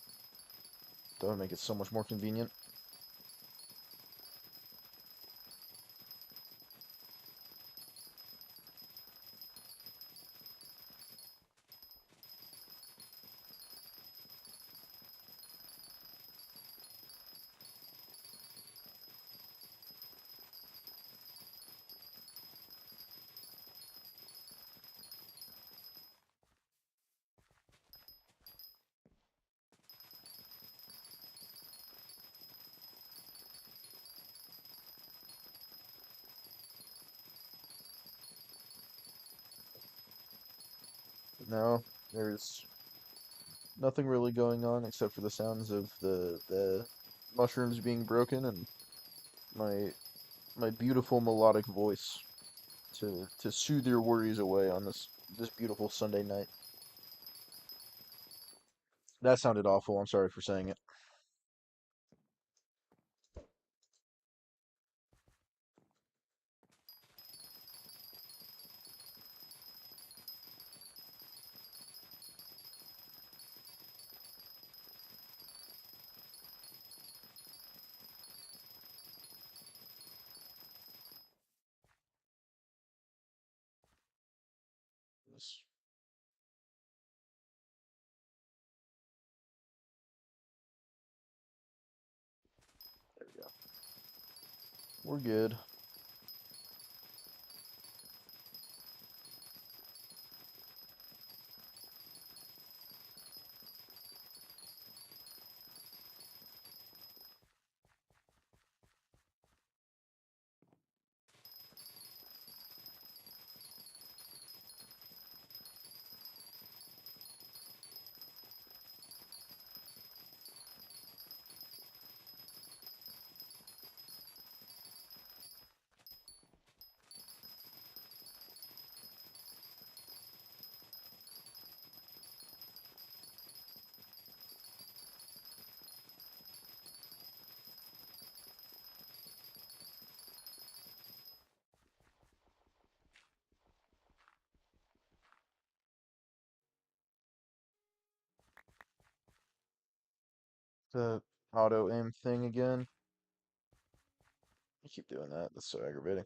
That would make it so much more convenient. No, there's nothing really going on except for the sounds of the mushrooms being broken and my my beautiful melodic voice to soothe your worries away on this beautiful Sunday night. That sounded awful. I'm sorry for saying it. Yes. There we go. We're good. the auto aim thing again. You keep doing that. That's so aggravating.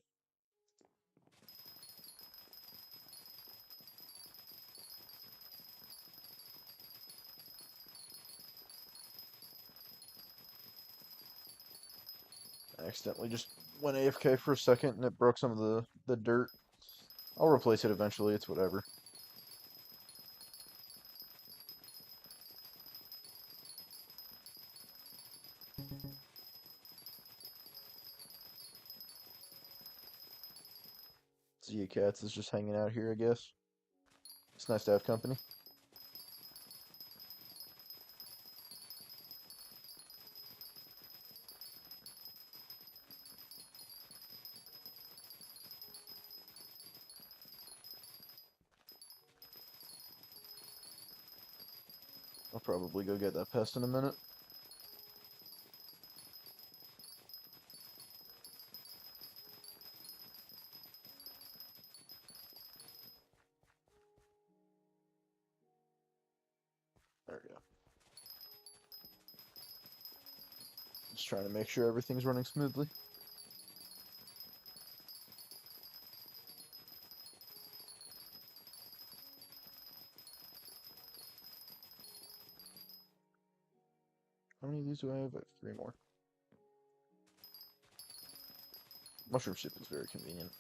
I accidentally just went AFK for a second and it broke some of the dirt. I'll replace it eventually. It's whatever. Zia Cats is just hanging out here, I guess. It's nice to have company. I'll probably go get that pest in a minute. There we go. Just trying to make sure everything's running smoothly. How many of these do I have? I have 3 more. Mushroom soup is very convenient.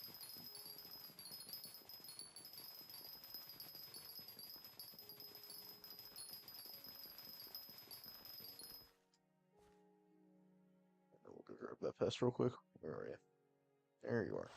We'll go grab that pest real quick. Where are you? There you are.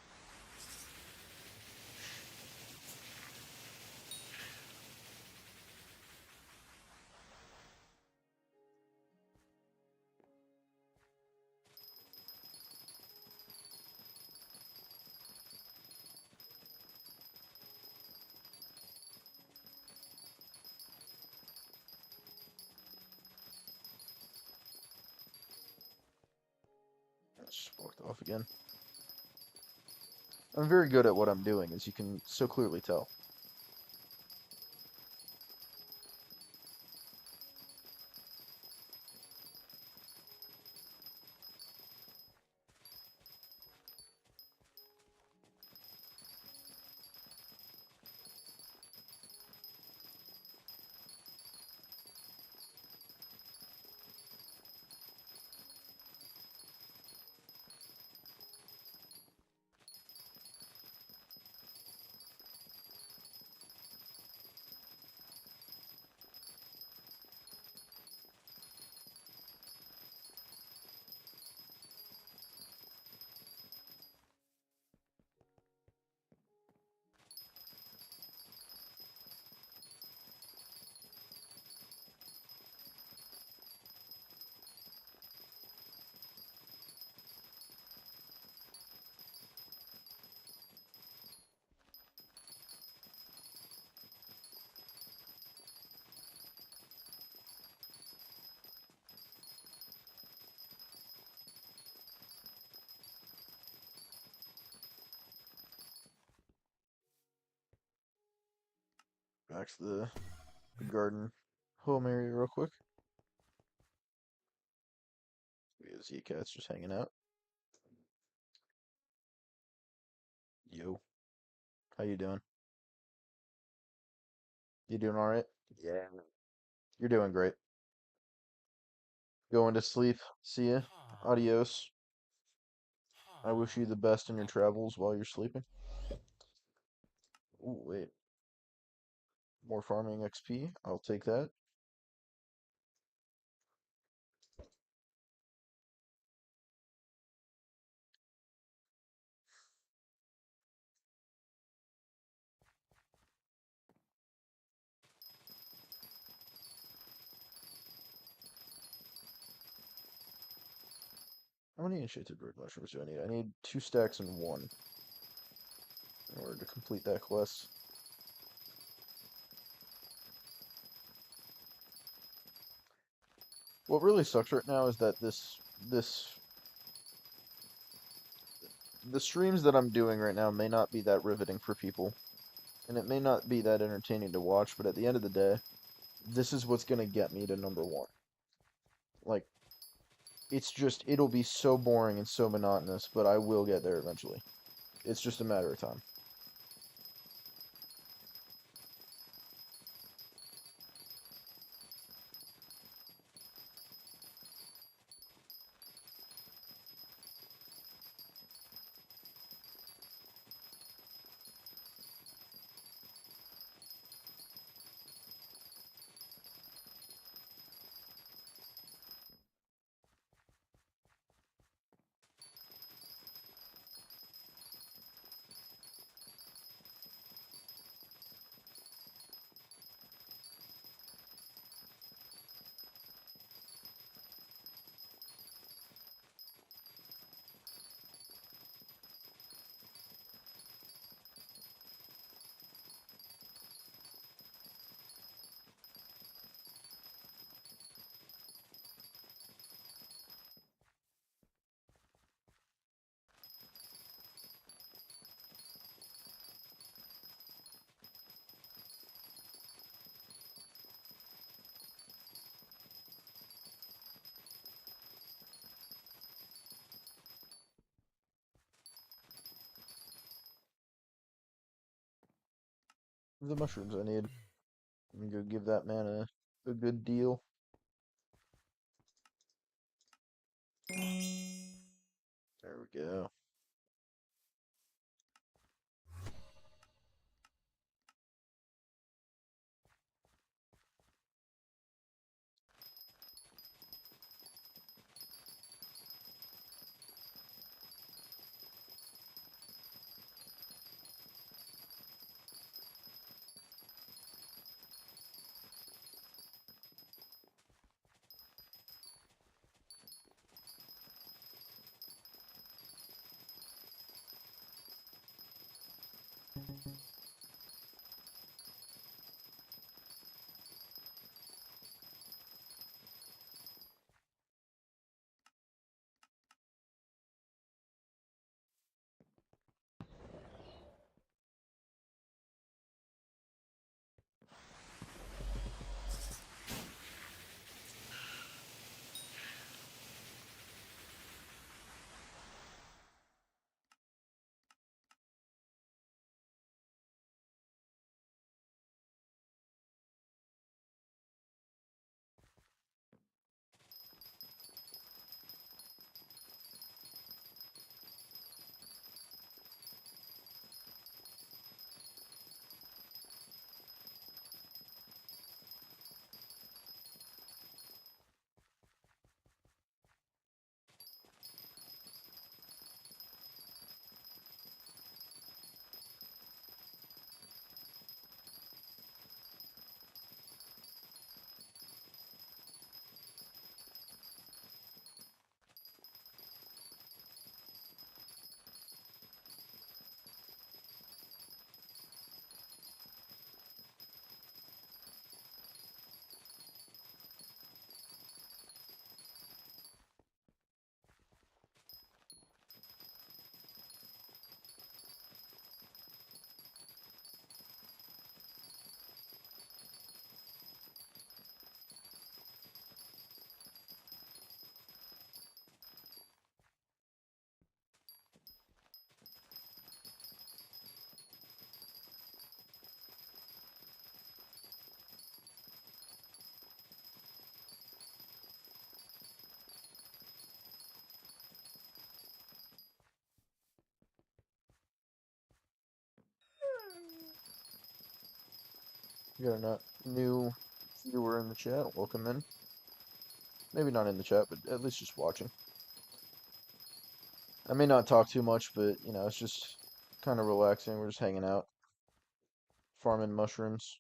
I just walked off again. I'm very good at what I'm doing, as you can so clearly tell. Back to the garden home area real quick. We have Z-Cats just hanging out. Yo. How you doing? You doing alright? Yeah. You're doing great. Going to sleep. See ya. Adios. I wish you the best in your travels while you're sleeping. Ooh, wait. More farming XP. I'll take that. How many enchanted bird mushrooms do I need? I need 2 stacks and 1 in order to complete that quest. What really sucks right now is that the streams that I'm doing right now may not be that riveting for people, and it may not be that entertaining to watch, but at the end of the day, this is what's gonna get me to number 1. Like, it'll be so boring and so monotonous, but I will get there eventually. It's just a matter of time. The mushrooms I need. I'm gonna go give that man a good deal. There we go. We got a new viewer in the chat. Welcome in. Maybe not in the chat, but at least just watching. I may not talk too much, but you know, it's just kind of relaxing. We're just hanging out, farming mushrooms.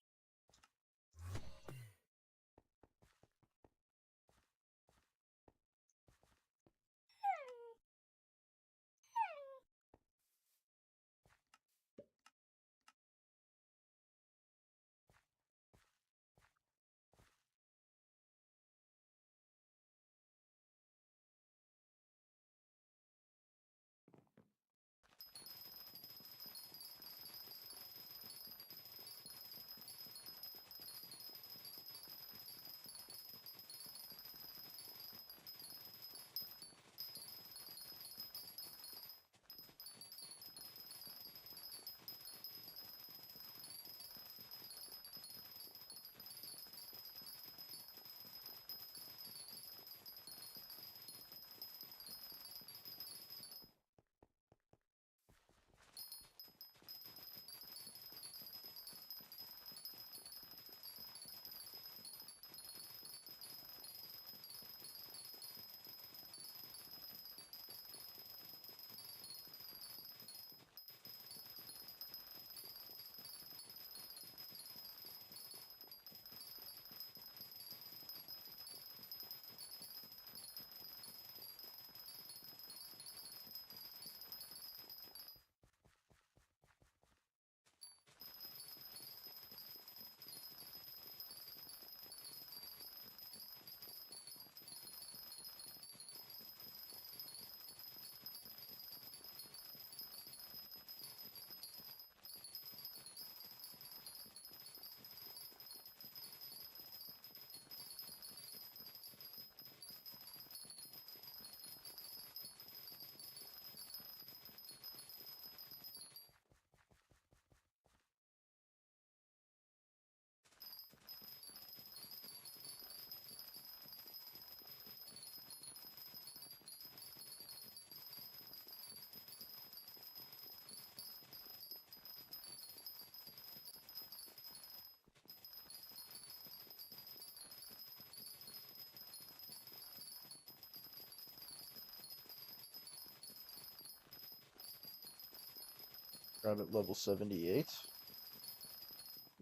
Rabbit level 78.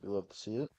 We love to see it.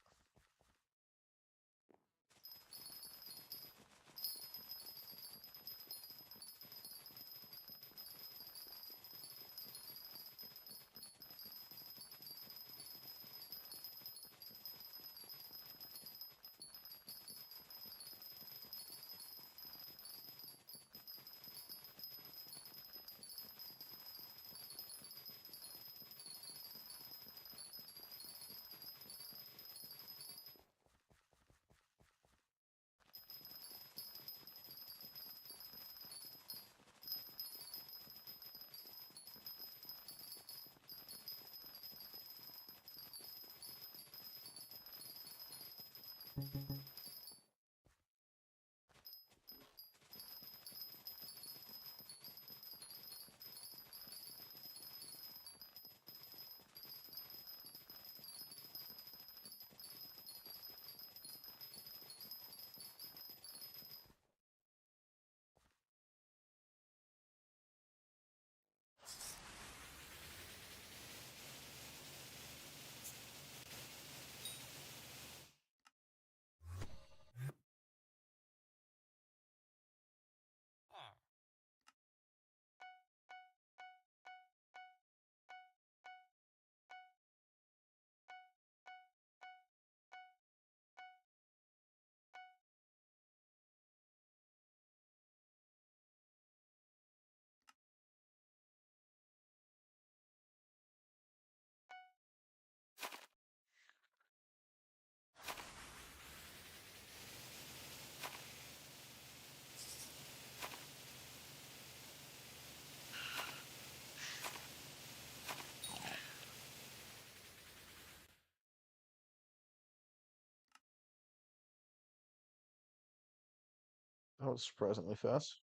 That was surprisingly fast.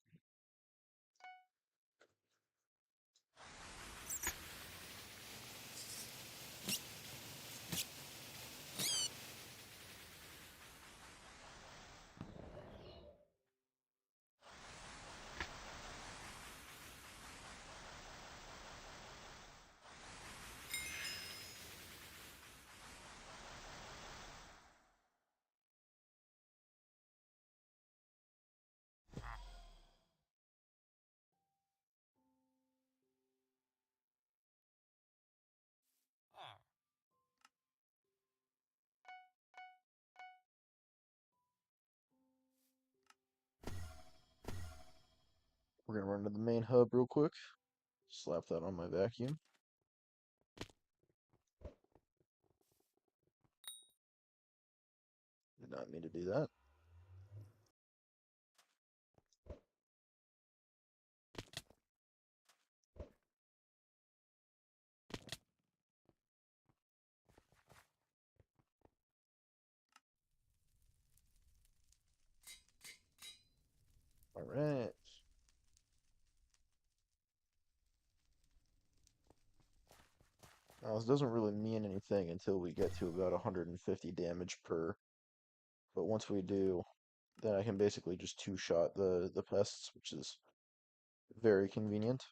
We're gonna run to the main hub real quick. Slap that on my vacuum. Did not mean to do that. Alright. Now this doesn't really mean anything until we get to about 150 damage per, but once we do, then I can basically just two-shot the pests, which is very convenient.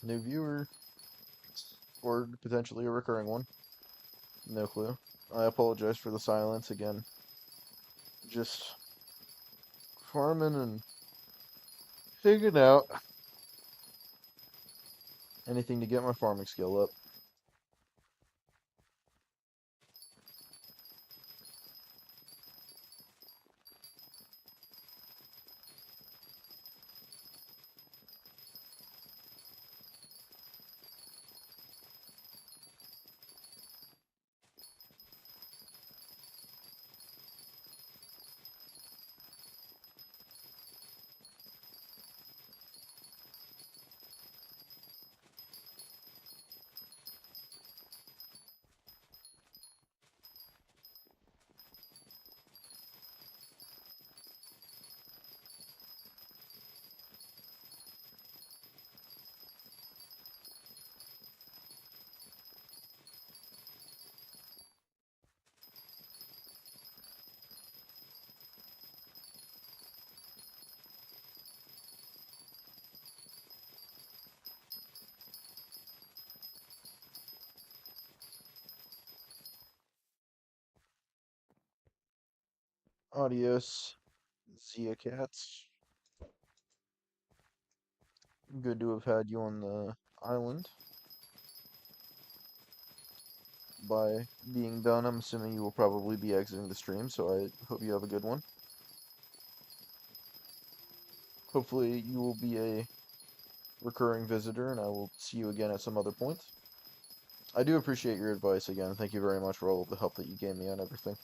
New viewer, or potentially a recurring one. No clue. I apologize for the silence again. Just farming and figuring out anything to get my farming skill up. Adios, Zia cats. Good to have had you on the island. By being done, I'm assuming you will probably be exiting the stream, so I hope you have a good one. Hopefully you will be a recurring visitor, and I will see you again at some other point. I do appreciate your advice again. Thank you very much for all of the help that you gave me on everything.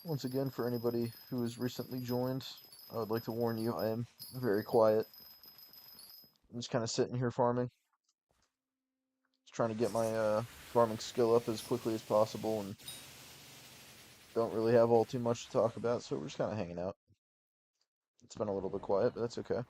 Once again, for anybody who has recently joined, I would like to warn you, I am very quiet. I'm just kind of sitting here farming. Just trying to get my farming skill up as quickly as possible, and don't really have all too much to talk about, so we're just kind of hanging out. It's been a little bit quiet, but that's okay.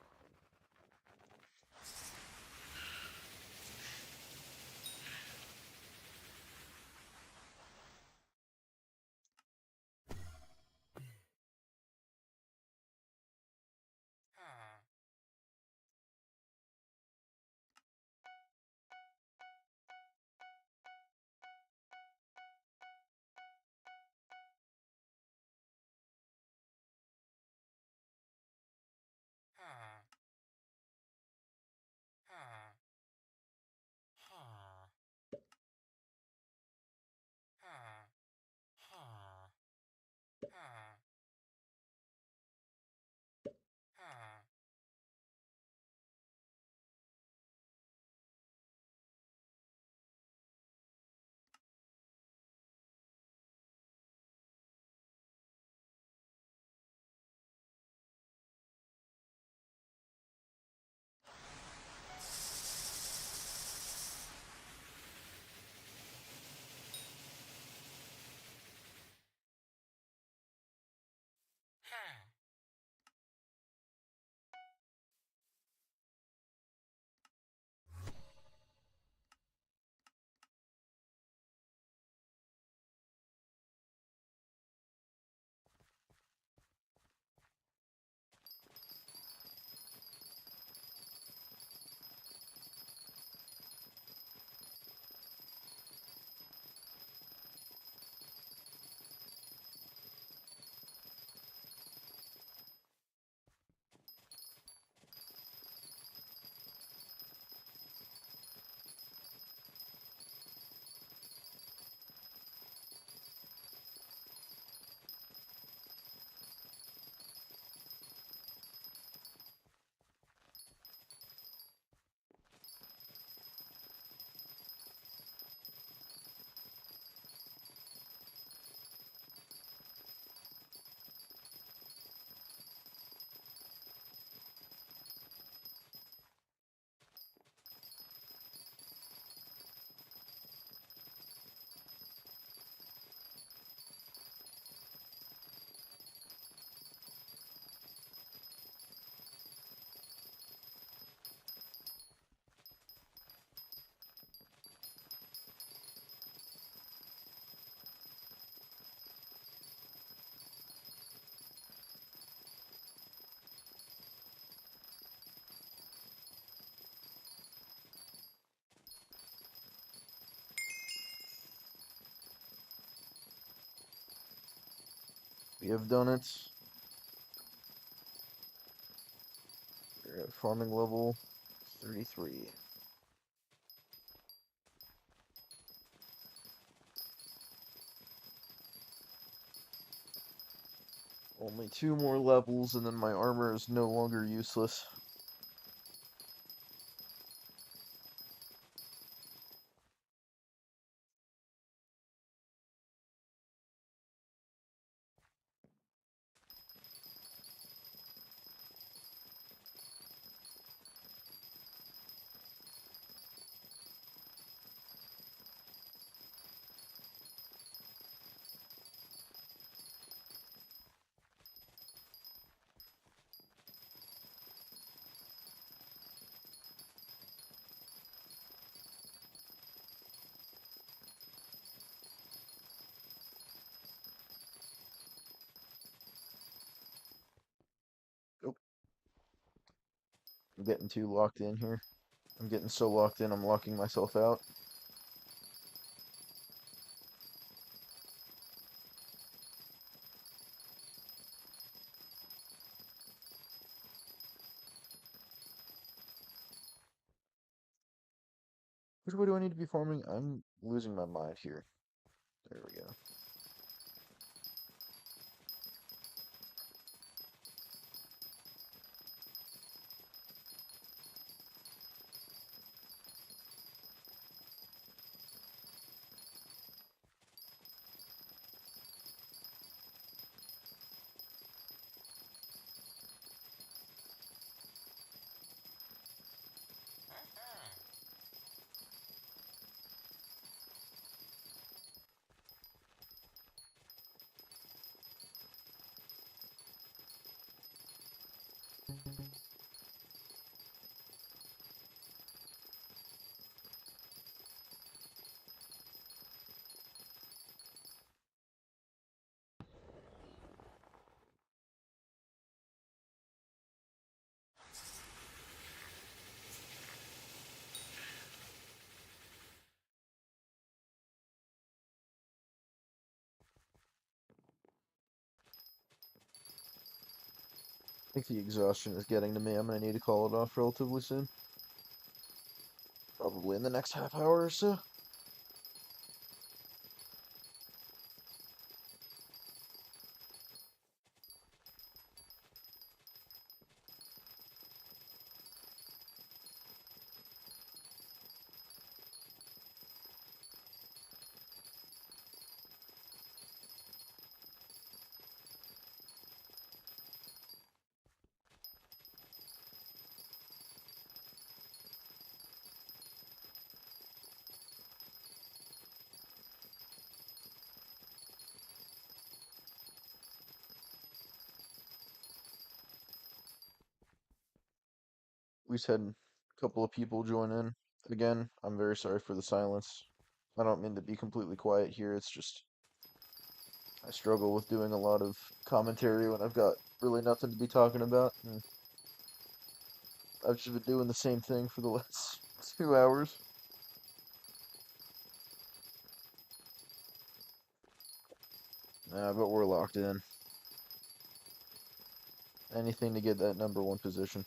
We have done it. We're at farming level 33. Only 2 more levels, and then my armor is no longer useless. Oh, I'm getting too locked in here. I'm getting so locked in, I'm locking myself out. Which way do I need to be farming? I'm losing my mind here. There we go. I think the exhaustion is getting to me. I'm gonna need to call it off relatively soon. Probably in the next half hour or so. We just had a couple of people join in. Again, I'm very sorry for the silence. I don't mean to be completely quiet here. It's just I struggle with doing a lot of commentary when I've got really nothing to be talking about. And I've just been doing the same thing for the last 2 hours. But we're locked in. Anything to get that #1 position.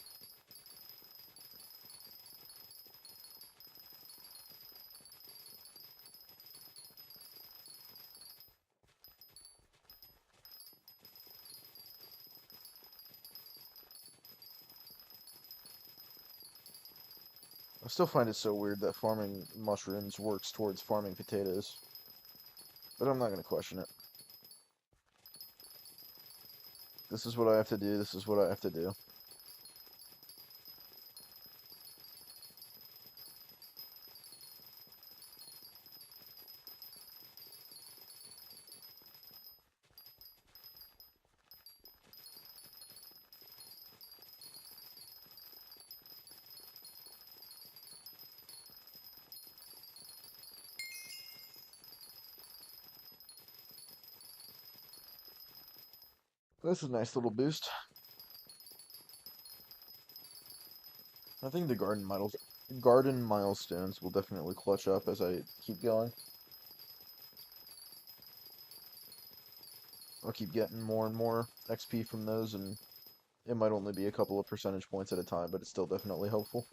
I still find it so weird that farming mushrooms works towards farming potatoes. But I'm not going to question it. This is what I have to do. This is what I have to do. This is a nice little boost. I think the garden milestones will definitely clutch up as I keep going. I'll keep getting more and more XP from those, and it might only be a couple of percentage points at a time, but it's still definitely helpful.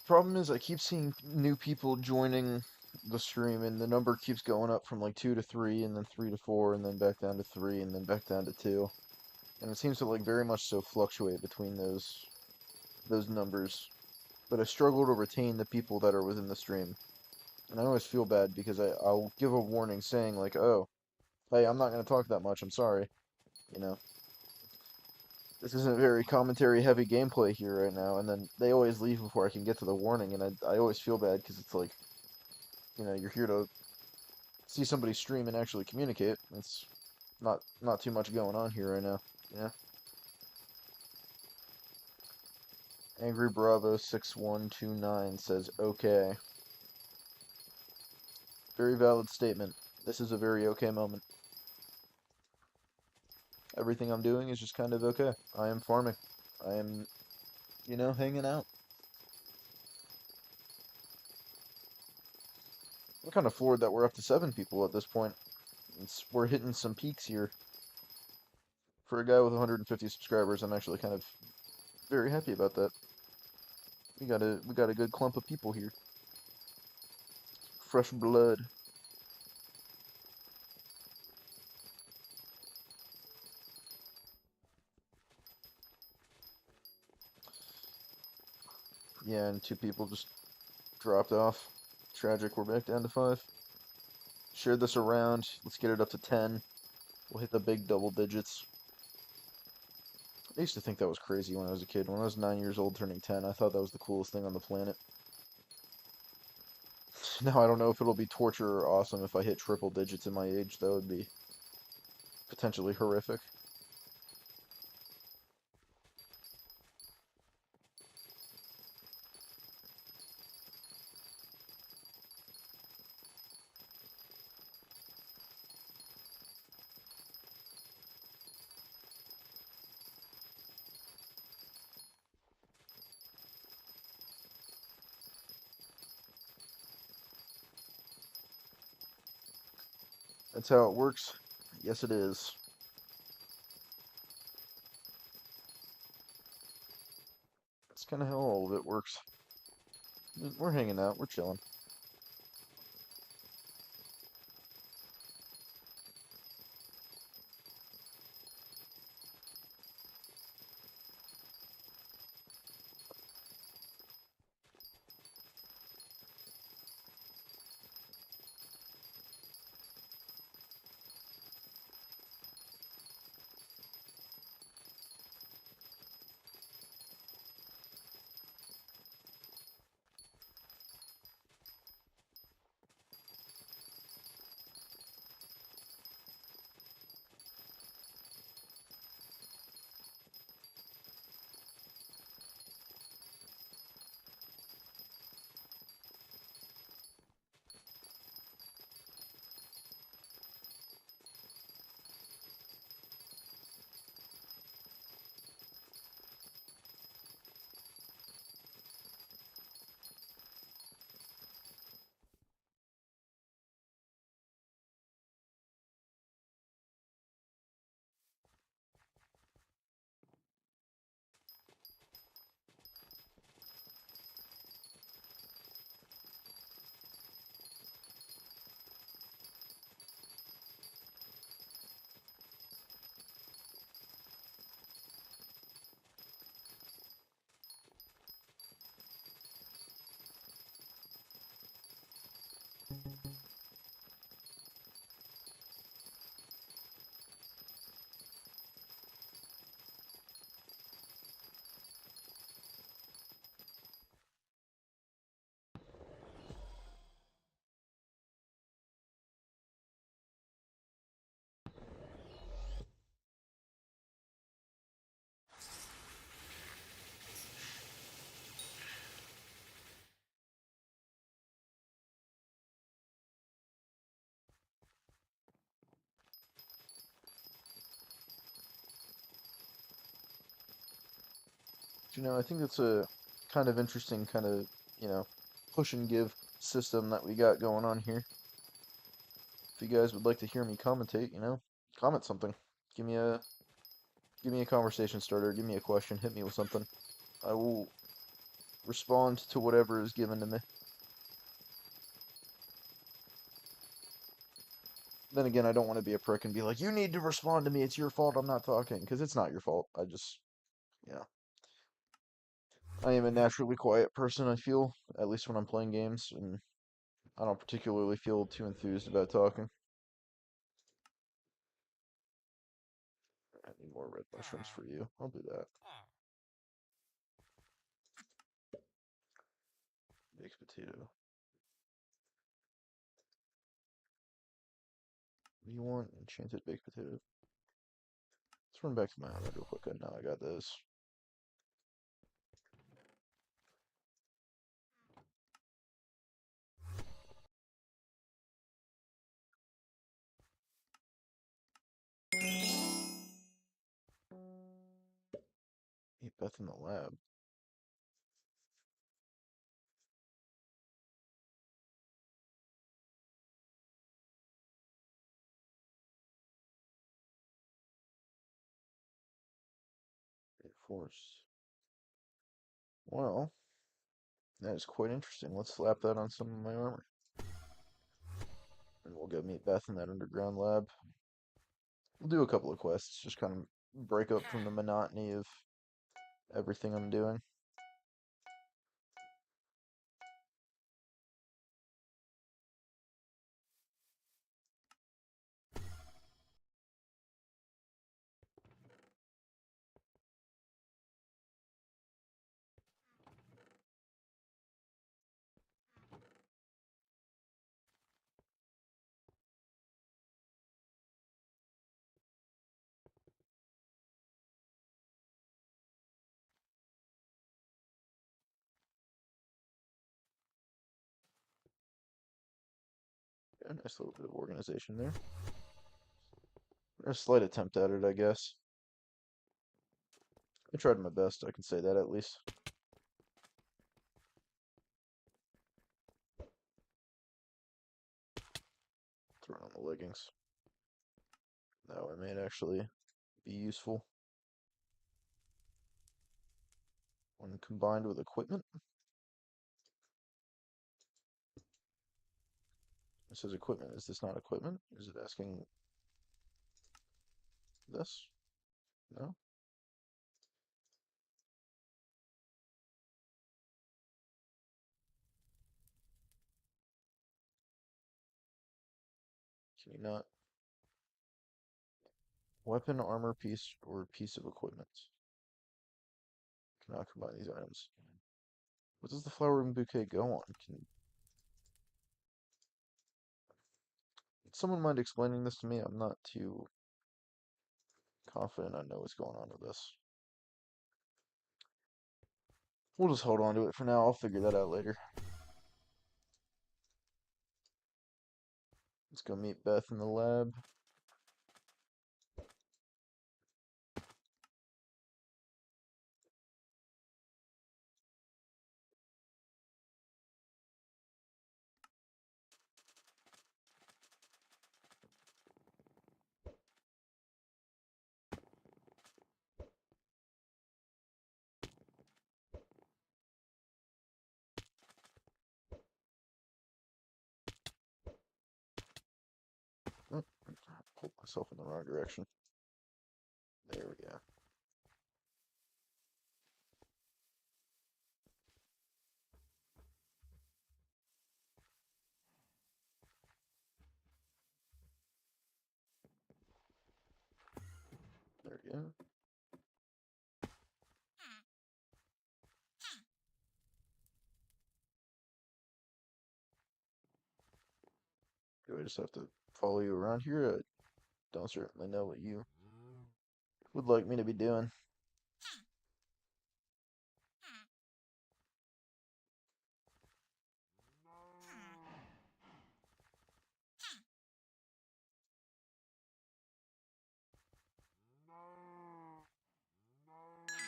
Problem is, I keep seeing new people joining the stream, and the number keeps going up from like 2 to 3, and then 3 to 4, and then back down to 3, and then back down to 2. And it seems to like very much so fluctuate between those numbers. But I struggle to retain the people that are within the stream. And I always feel bad because I'll give a warning saying like, oh, hey, I'm not going to talk that much, I'm sorry. You know, this isn't very commentary heavy gameplay here right now. And then they always leave before I can get to the warning, and I always feel bad because it's like, you're here to see somebody stream and actually communicate. It's not too much going on here right now. Yeah. Angry Bravo 6129 says okay. Very valid statement. This is a very okay moment. Everything I'm doing is just kind of okay. I am farming. I am, hanging out. I'm kind of floored that we're up to 7 people at this point. We're hitting some peaks here. For a guy with 150 subscribers, I'm actually kind of very happy about that. We got a good clump of people here. Fresh blood. Yeah, and 2 people just dropped off. Tragic, we're back down to 5. Share this around. Let's get it up to 10. We'll hit the big double digits. I used to think that was crazy when I was a kid. When I was 9 years old turning 10, I thought that was the coolest thing on the planet. Now I don't know if it'll be torture or awesome if I hit triple digits in my age. That would be potentially horrific. That's how it works. Yes, it is. That's kind of how all of it works. We're hanging out. We're chilling. I think it's a kind of interesting kind of, push and give system that we got going on here. If you guys would like to hear me commentate, comment something. Give me a give me a conversation starter, give me a question, hit me with something. I will respond to whatever is given to me. Then again, I don't want to be a prick and be like, you need to respond to me, it's your fault I'm not talking, because it's not your fault. Yeah. I am a naturally quiet person, I feel, at least when I'm playing games, and I don't particularly feel too enthused about talking. I need more red mushrooms for you. I'll do that. Baked potato. What do you want? Enchanted baked potato. Let's run back to my island real quick. Now I got this. Meet Beth in the lab. Force. Well, that is quite interesting. Let's slap that on some of my armor. And we'll go meet Beth in that underground lab. We'll do a couple of quests, just kind of break up from the monotony of everything I'm doing. Yeah, nice little bit of organization there. A slight attempt at it, I guess. I tried my best, I can say that at least. Throw on the leggings. That way might actually be useful. When combined with equipment. It says equipment. Is this not equipment? Is it asking this? No? Can you not? Weapon, armor piece, or piece of equipment. Cannot combine these items. What does the flowering bouquet go on? Can someone mind explaining this to me? I'm not too confident I know what's going on with this. We'll just hold on to it for now. I'll figure that out later. Let's go meet Beth in the lab. Oh, pulled myself in the wrong direction. There we go. There we go. Do I just have to follow you around here? I don't certainly know what you would like me to be doing.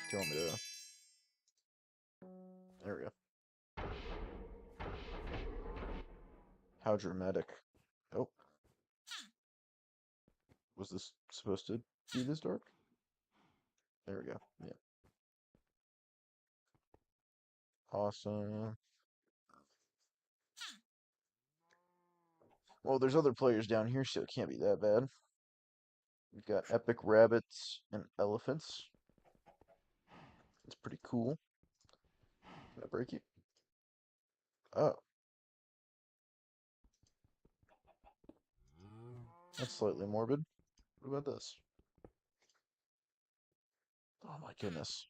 Do you want me to? There we go. How dramatic. Oh, was this supposed to be this dark? There we go. Yeah. Awesome. Well, there's other players down here, so it can't be that bad. We've got epic rabbits and elephants. It's pretty cool. Can I break you? Oh, that's slightly morbid. What about this? Oh my goodness.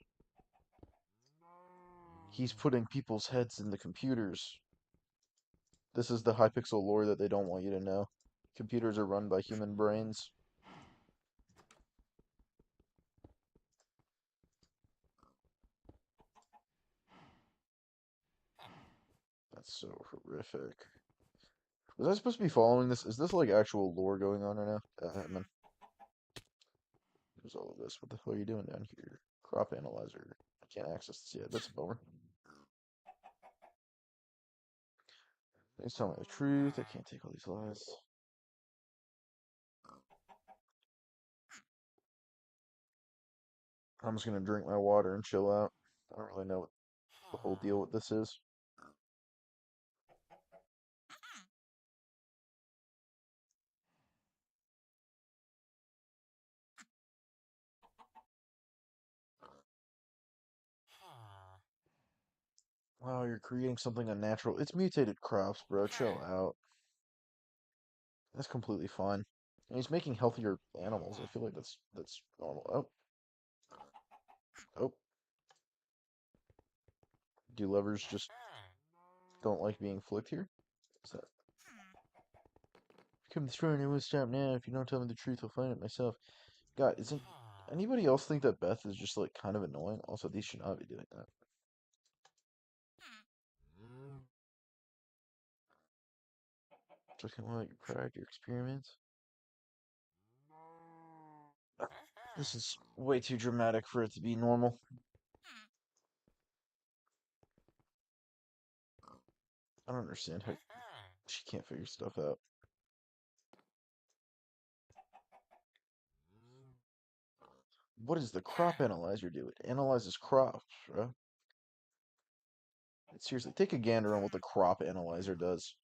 He's putting people's heads in the computers. This is the Hypixel lore that they don't want you to know. Computers are run by human brains. That's so horrific. Was I supposed to be following this? Is this like actual lore going on right now? Man, there's all of this. What the hell are you doing down here? Crop analyzer. I can't access this yet. That's a bummer. Please tell me the truth. I can't take all these lies. I'm just gonna drink my water and chill out. I don't really know what the whole deal with this is. Wow, you're creating something unnatural. It's mutated crops, bro. Chill out. That's completely fine. And he's making healthier animals. I feel like that's normal. Oh, oh. Do lovers just don't like being flicked here? Is that come the throne? I won't stop now. If you don't tell me the truth, I'll find it myself. God, isn't anybody else think that Beth is just like kind of annoying? Also, these should not be doing that. Talking about your pride, your experiments. This is way too dramatic for it to be normal. I don't understand how she can't figure stuff out. What does the crop analyzer do? It analyzes crops, bro. Seriously, take a gander on what the crop analyzer does.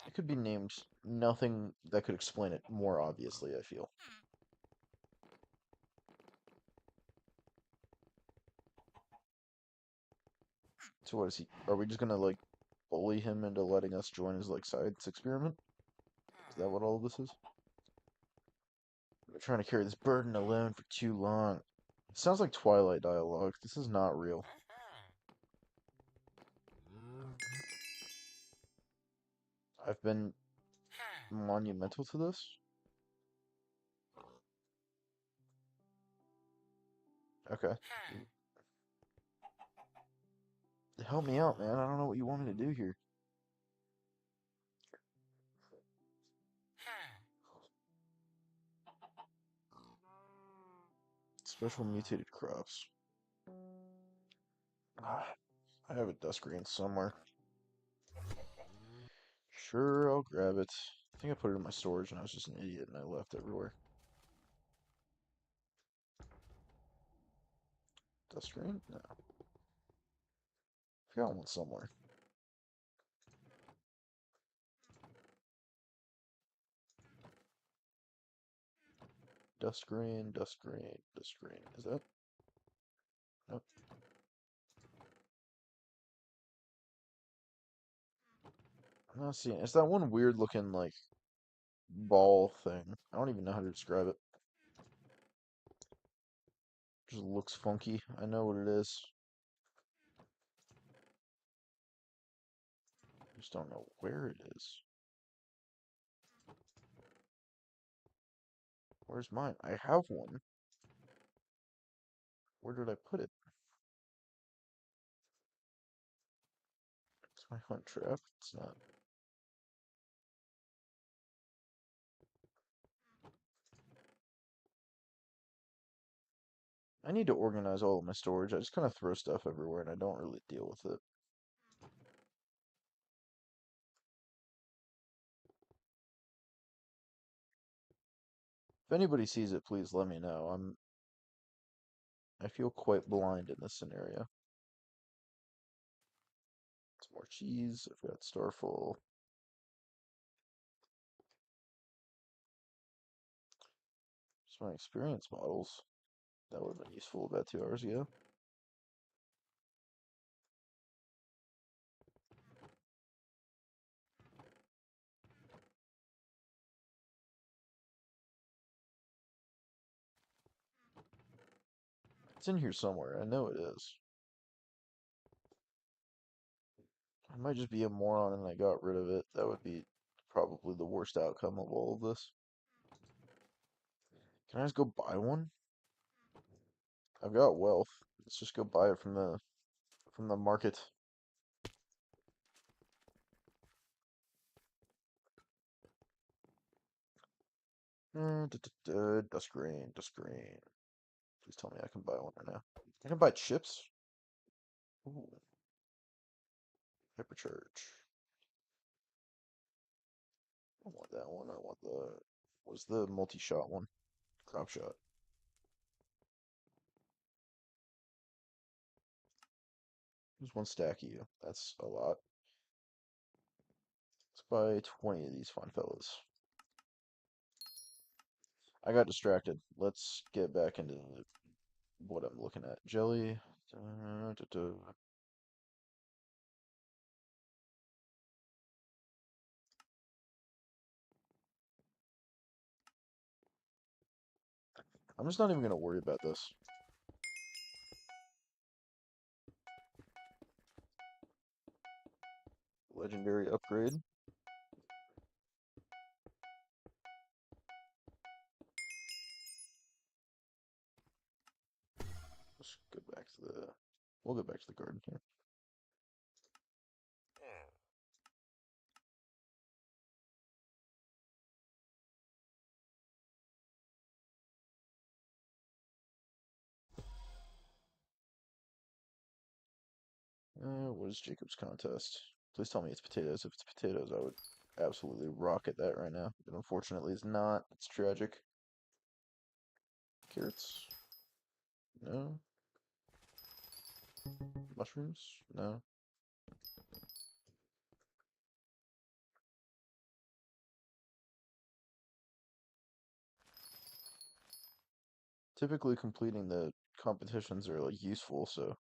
It could be named nothing that could explain it more obviously, I feel. So what is he? Are we just gonna like bully him into letting us join his like science experiment? Is that what all of this is? We're trying to carry this burden alone for too long. It sounds like Twilight dialogue. This is not real. I've been monumental to this. Okay. Help me out, man. I don't know what you want me to do here. Special mutated crops. Ah, I have a dust grain somewhere. Sure, I'll grab it. I think I put it in my storage and I was just an idiot and I left everywhere. Dust grain? No. I got one somewhere. Dust grain, dust grain, dust grain. Is that? Nope. I'm not seeing it. It's that one weird looking, like, ball thing. I don't even know how to describe it. Just looks funky. I know what it is. I just don't know where it is. Where's mine? I have one. Where did I put it? It's my hunt trap. It's not. I need to organize all of my storage. I just kind of throw stuff everywhere and I don't really deal with it. If anybody sees it, please let me know. I feel quite blind in this scenario. Some more cheese. I've got Starfall. Just my experience models. That would have been useful about 2 hours ago. It's in here somewhere. I know it is. I might just be a moron and I got rid of it. That would be probably the worst outcome of all of this. Can I just go buy one? I've got wealth. Let's just go buy it from the market. Dust grain, dust grain. Please tell me I can buy one right now. I can buy chips. Ooh, hypercharge. I don't want that one. I want what's the multi-shot one? Crop shot. There's one stack of you. That's a lot. Let's buy 20 of these fine fellas. I got distracted. Let's get back into what I'm looking at. Jelly. I'm just not even going to worry about this. Legendary upgrade. Let's go back to we'll go back to the garden here. What is Jacob's contest? Please tell me it's potatoes. If it's potatoes, I would absolutely rocket that right now. But unfortunately, it's not. It's tragic. Carrots? No. Mushrooms? No. Typically, completing the competitions are like useful, so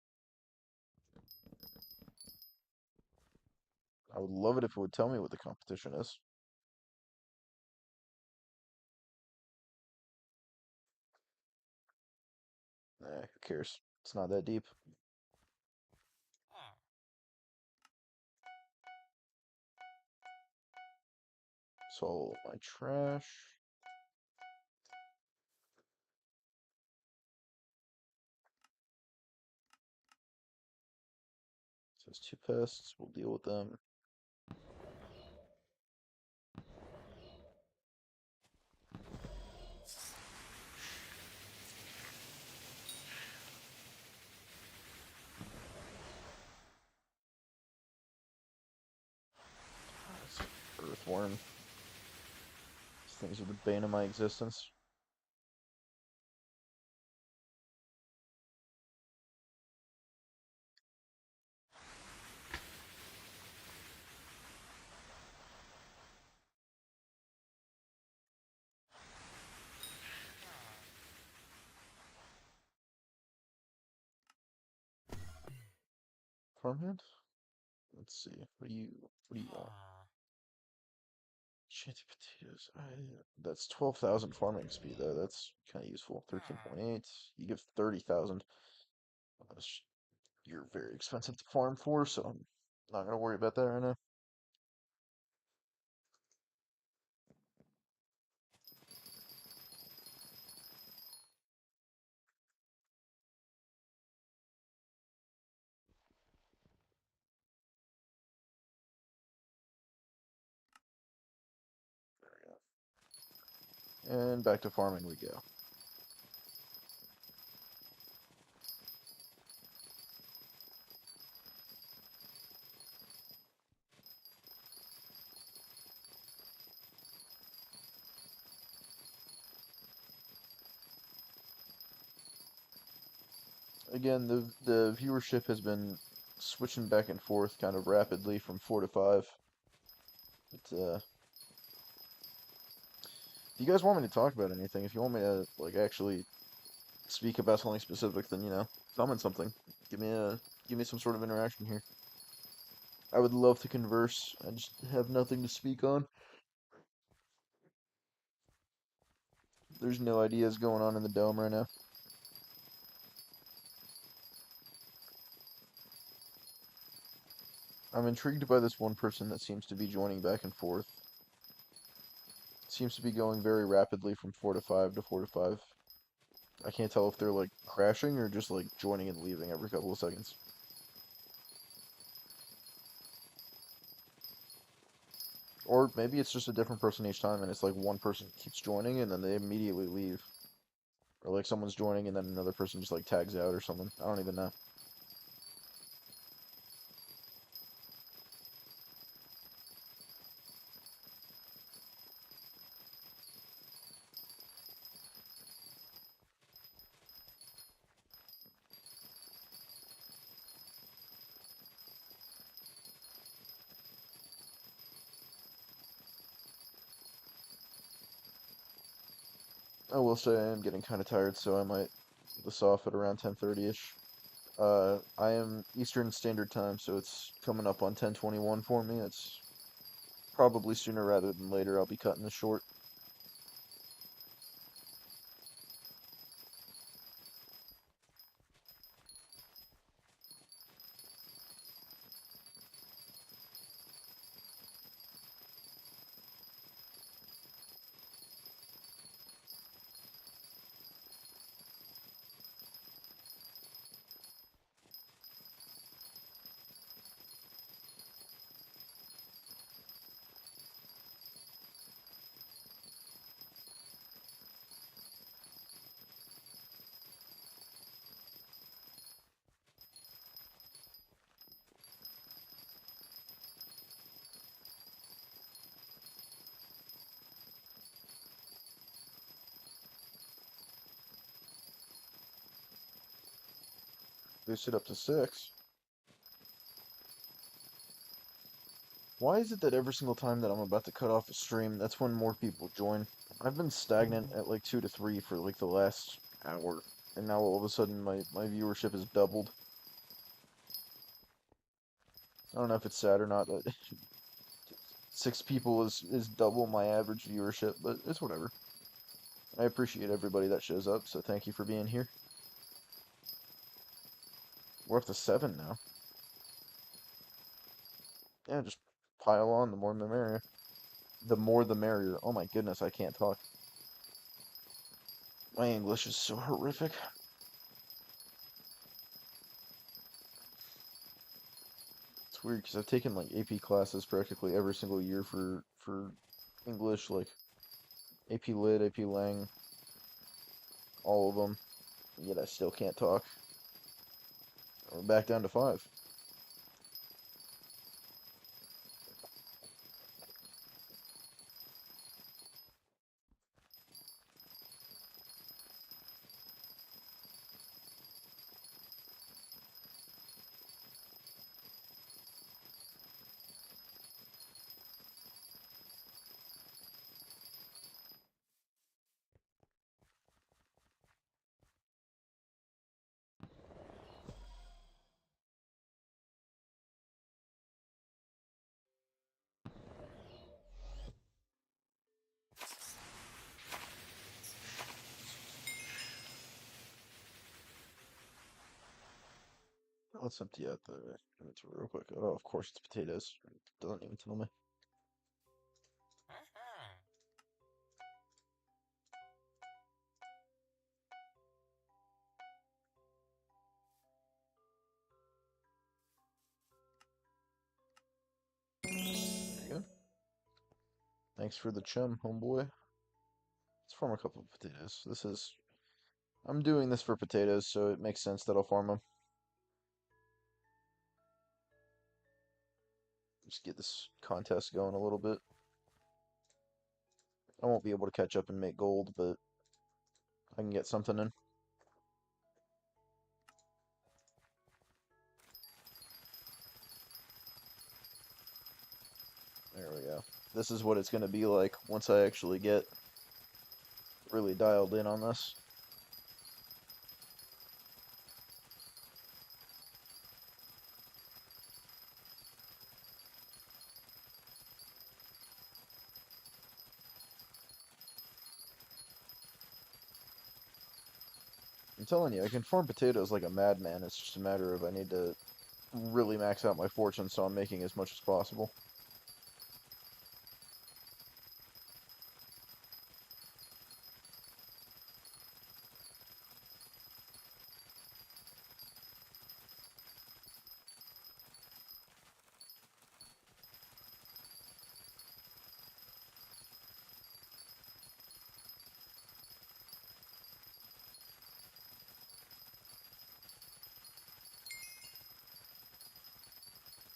I would love it if it would tell me what the competition is. Who cares? It's not that deep. So my trash. Says 2 pests. We'll deal with them. Earthworm. These things are the bane of my existence. Farmhand? Let's see. What do you want? Shanty potatoes. That's 12,000 farming speed though. That's kind of useful. 13.8. You give 30,000. You're very expensive to farm for, so I'm not gonna worry about that right now. And back to farming we go. Again, the viewership has been switching back and forth kind of rapidly from 4 to 5. But if you guys want me to talk about anything, if you want me to like actually speak about something specific, then comment something. Give me a give me some sort of interaction here. I would love to converse. I just have nothing to speak on. There's no ideas going on in the dome right now. I'm intrigued by this one person that seems to be joining back and forth. Seems to be going very rapidly from 4 to 5 to 4 to 5. I can't tell if they're like crashing or just like joining and leaving every couple of seconds. Or maybe it's just a different person each time and it's like one person keeps joining and then they immediately leave. Or like someone's joining and then another person just like tags out or something. I don't even know. I will say I am getting kind of tired, so I might this off at around 10:30ish. I am Eastern Standard Time, so it's coming up on 10:21 for me. It's probably sooner rather than later I'll be cutting this short. Boost it up to 6. Why is it that every single time that I'm about to cut off a stream, that's when more people join? I've been stagnant at like 2 to 3 for like the last hour, and now all of a sudden my viewership has doubled. I don't know if it's sad or not that 6 people is double my average viewership, but it's whatever. I appreciate everybody that shows up, so thank you for being here. We're up to 7 now. Yeah, just pile on, the more the merrier. The more the merrier. Oh my goodness, I can't talk. My English is so horrific. It's weird because I've taken like AP classes practically every single year for English, like AP Lit, AP Lang, all of them. Yet I still can't talk. We're back down to 5. Let's empty out the inventory real quick. Oh, of course it's potatoes. Doesn't even tell me. There you go. Thanks for the chum, homeboy. Let's farm a couple of potatoes. I'm doing this for potatoes, so it makes sense that I'll farm them. Just get this contest going a little bit. I won't be able to catch up and make gold, but I can get something in. this is what it's going to be like once I actually get really dialed in on this. I'm telling you, I can farm potatoes like a madman. It's just a matter of I need to really max out my fortune so I'm making as much as possible.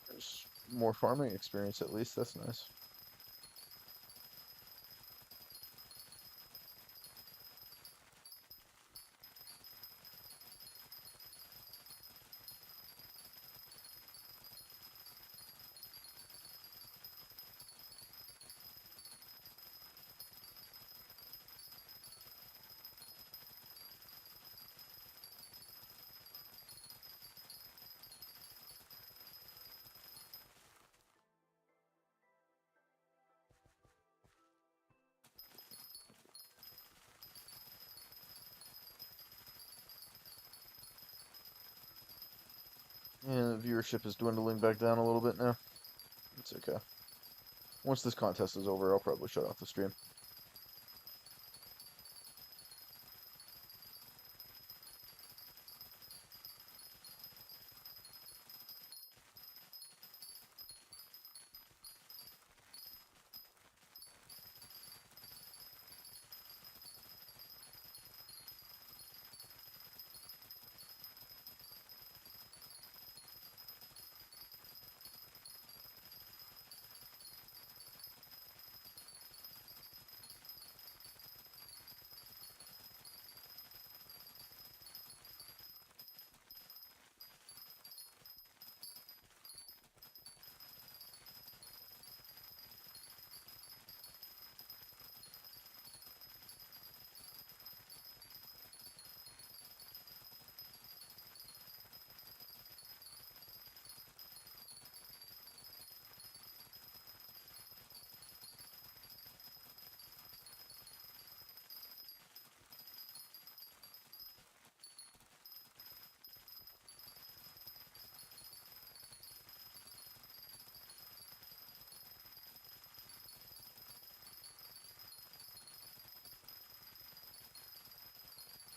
There's more farming experience at least. That's nice. And the viewership is dwindling back down a little bit now. It's okay. Once this contest is over, I'll probably shut off the stream.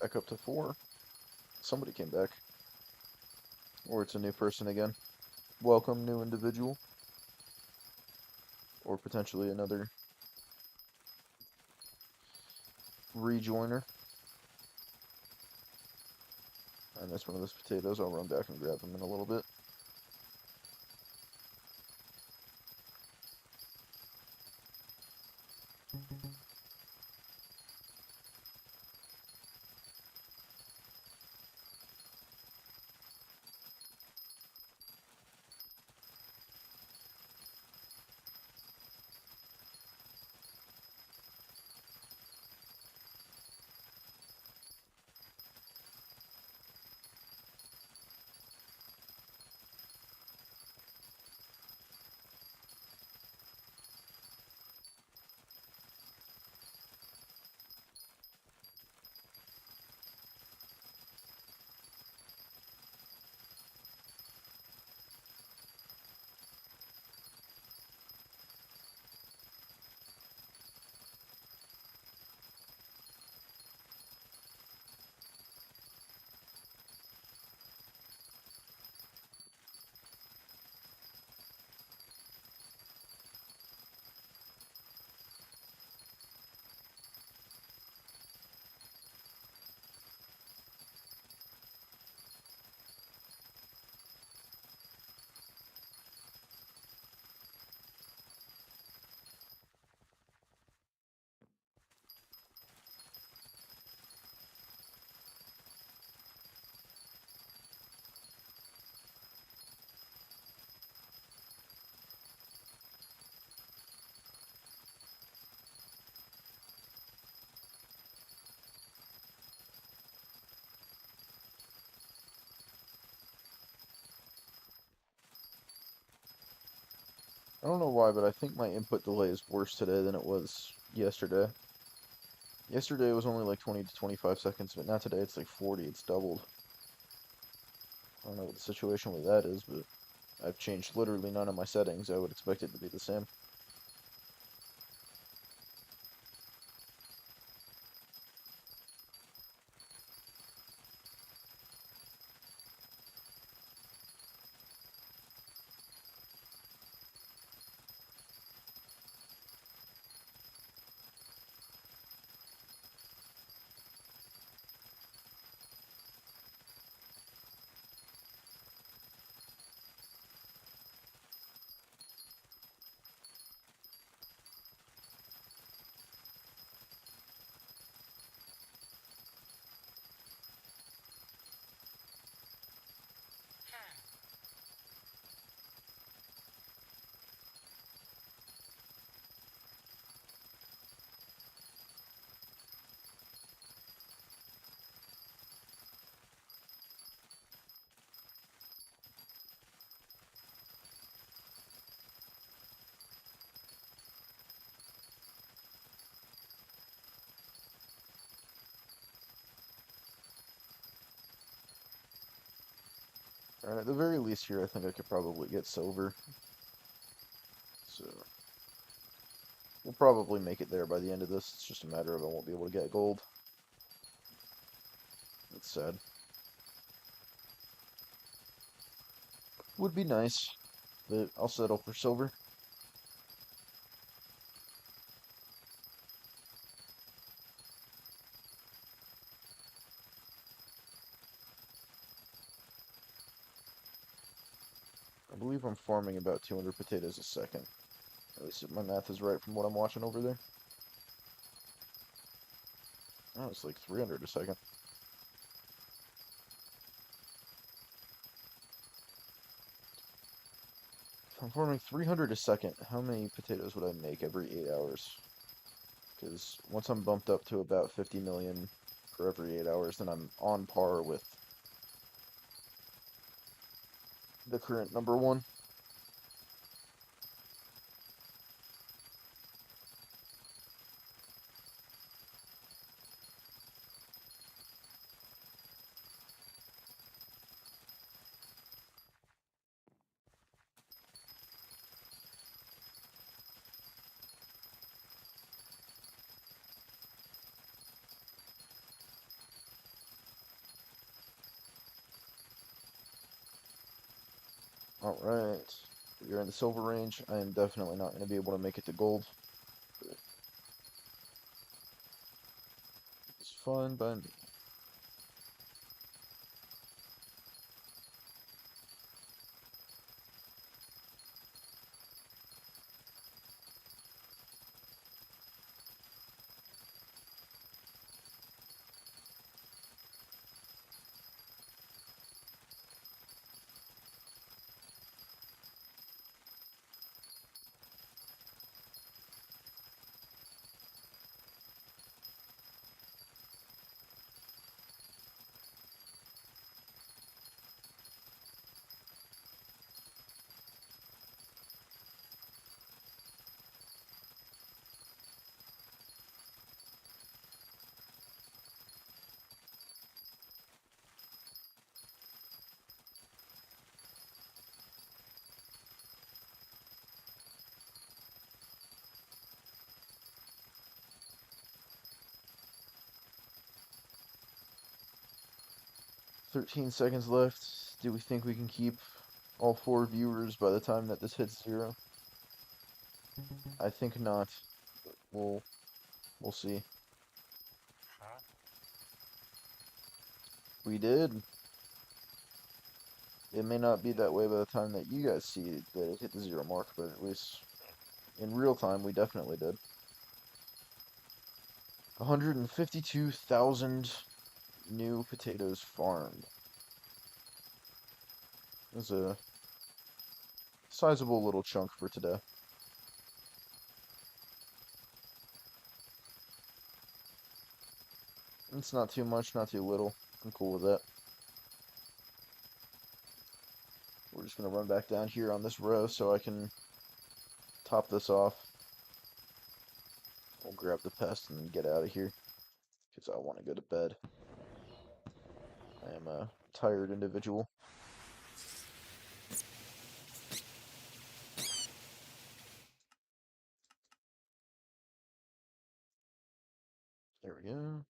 Back up to 4. Somebody came back. Or it's a new person again. Welcome, new individual. Or potentially another rejoiner. I missed one of those potatoes. I'll run back and grab them in a little bit. I don't know why, but I think my input delay is worse today than it was yesterday. Yesterday it was only like 20 to 25 seconds, but now today it's like 40, it's doubled. I don't know what the situation with that is, but I've changed literally none of my settings. I would expect it to be the same. Alright, at the very least here, I think I could probably get silver. So, we'll probably make it there by the end of this. It's just a matter of I won't be able to get gold. That's sad. Would be nice, but I'll settle for silver. I believe I'm farming about 200 potatoes a second. At least if my math is right from what I'm watching over there. Oh, it's like 300 a second. If I'm farming 300 a second, how many potatoes would I make every 8 hours? Because once I'm bumped up to about 50 million for every 8 hours, then I'm on par with the current number one. Alright, we are in the silver range. I am definitely not going to be able to make it to gold. But it's fine by me. 13 seconds left. Do we think we can keep all 4 viewers by the time that this hits 0? I think not. But we'll see. We did. It may not be that way by the time that you guys see that it hit the 0 mark, but at least in real time we definitely did. 152,000 new potatoes farmed. That's a sizable little chunk for today. It's not too much, not too little. I'm cool with that. We're just going to run back down here on this row so I can top this off. We'll grab the pest and get out of here because I want to go to bed. I am a tired individual. There we go.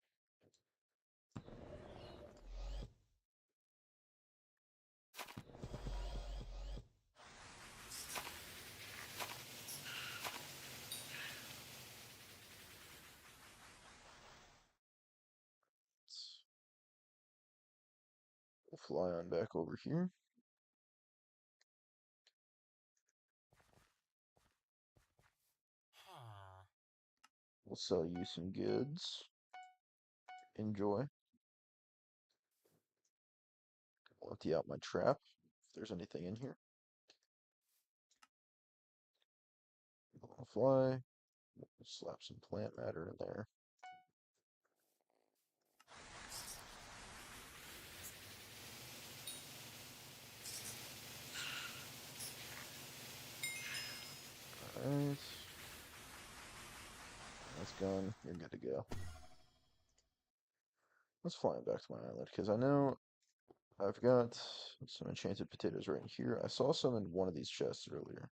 We'll fly on back over here. We'll sell you some goods. Enjoy. I'll empty out my trap if there's anything in here. I'll fly. Slap some plant matter in there. Alright. That's gone. You're good to go. Let's fly back to my island, because I know I've got some enchanted potatoes right here. I saw some in one of these chests earlier.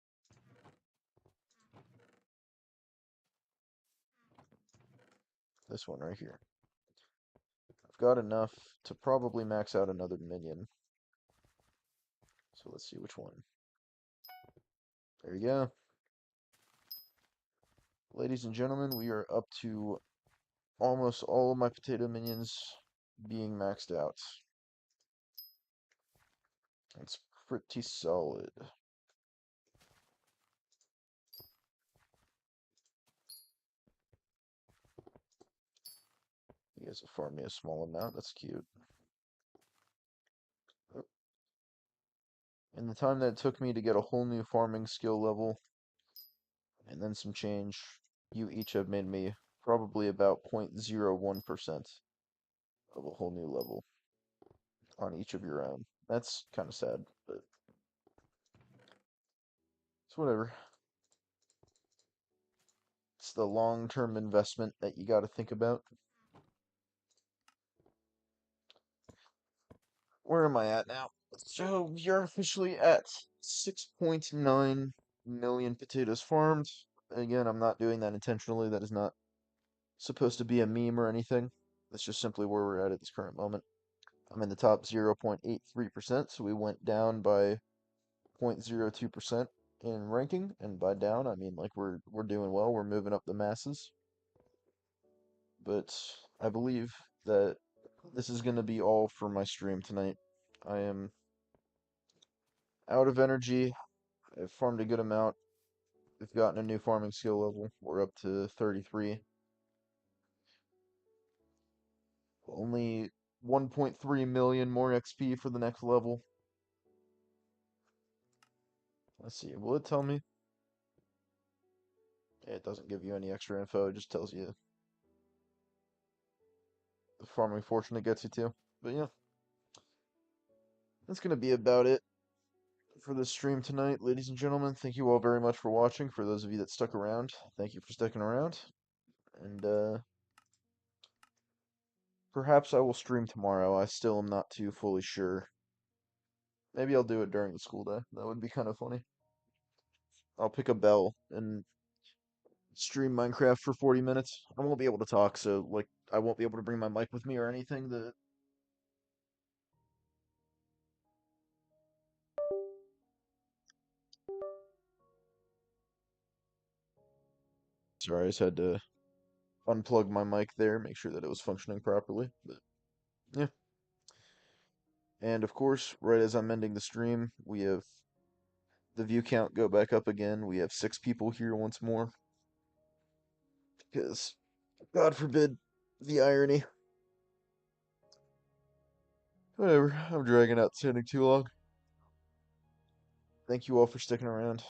This one right here. I've got enough to probably max out another minion. So let's see which one. There you go. Ladies and gentlemen, we are up to almost all of my potato minions being maxed out. It's pretty solid. You guys have farmed me a small amount. That's cute. In the time that it took me to get a whole new farming skill level, and then some change, you each have made me probably about 0.01% of a whole new level on each of your own. That's kind of sad, but it's whatever. It's the long-term investment that you got to think about. Where am I at now? So we are officially at 6.9 million potatoes farmed. Again, I'm not doing that intentionally. That is not supposed to be a meme or anything. That's just simply where we're at this current moment. I'm in the top 0.83%, so we went down by 0.02% in ranking, and by down I mean like we're doing well, we're moving up the masses. But I believe that this is going to be all for my stream tonight. I am out of energy. I've farmed a good amount. We've gotten a new farming skill level. We're up to 33. Only 1.3 million more XP for the next level. Let's see, will it tell me? It doesn't give you any extra info, it just tells you the farming fortune it gets you to. But yeah, that's going to be about it for this stream tonight, ladies and gentlemen. Thank you all very much for watching. For those of you that stuck around, thank you for sticking around. And perhaps I will stream tomorrow. I still am not too fully sure. Maybe I'll do it during the school day. That would be kind of funny. I'll pick a bell and stream Minecraft for 40 minutes. I won't be able to talk, so like I won't be able to bring my mic with me or anything. Sorry, I just had to unplug my mic there, make sure that it was functioning properly. But yeah. And of course, right as I'm ending the stream, we have the view count go back up again. We have 6 people here once more. Because, God forbid, the irony. Whatever, I'm dragging out standing too long. Thank you all for sticking around.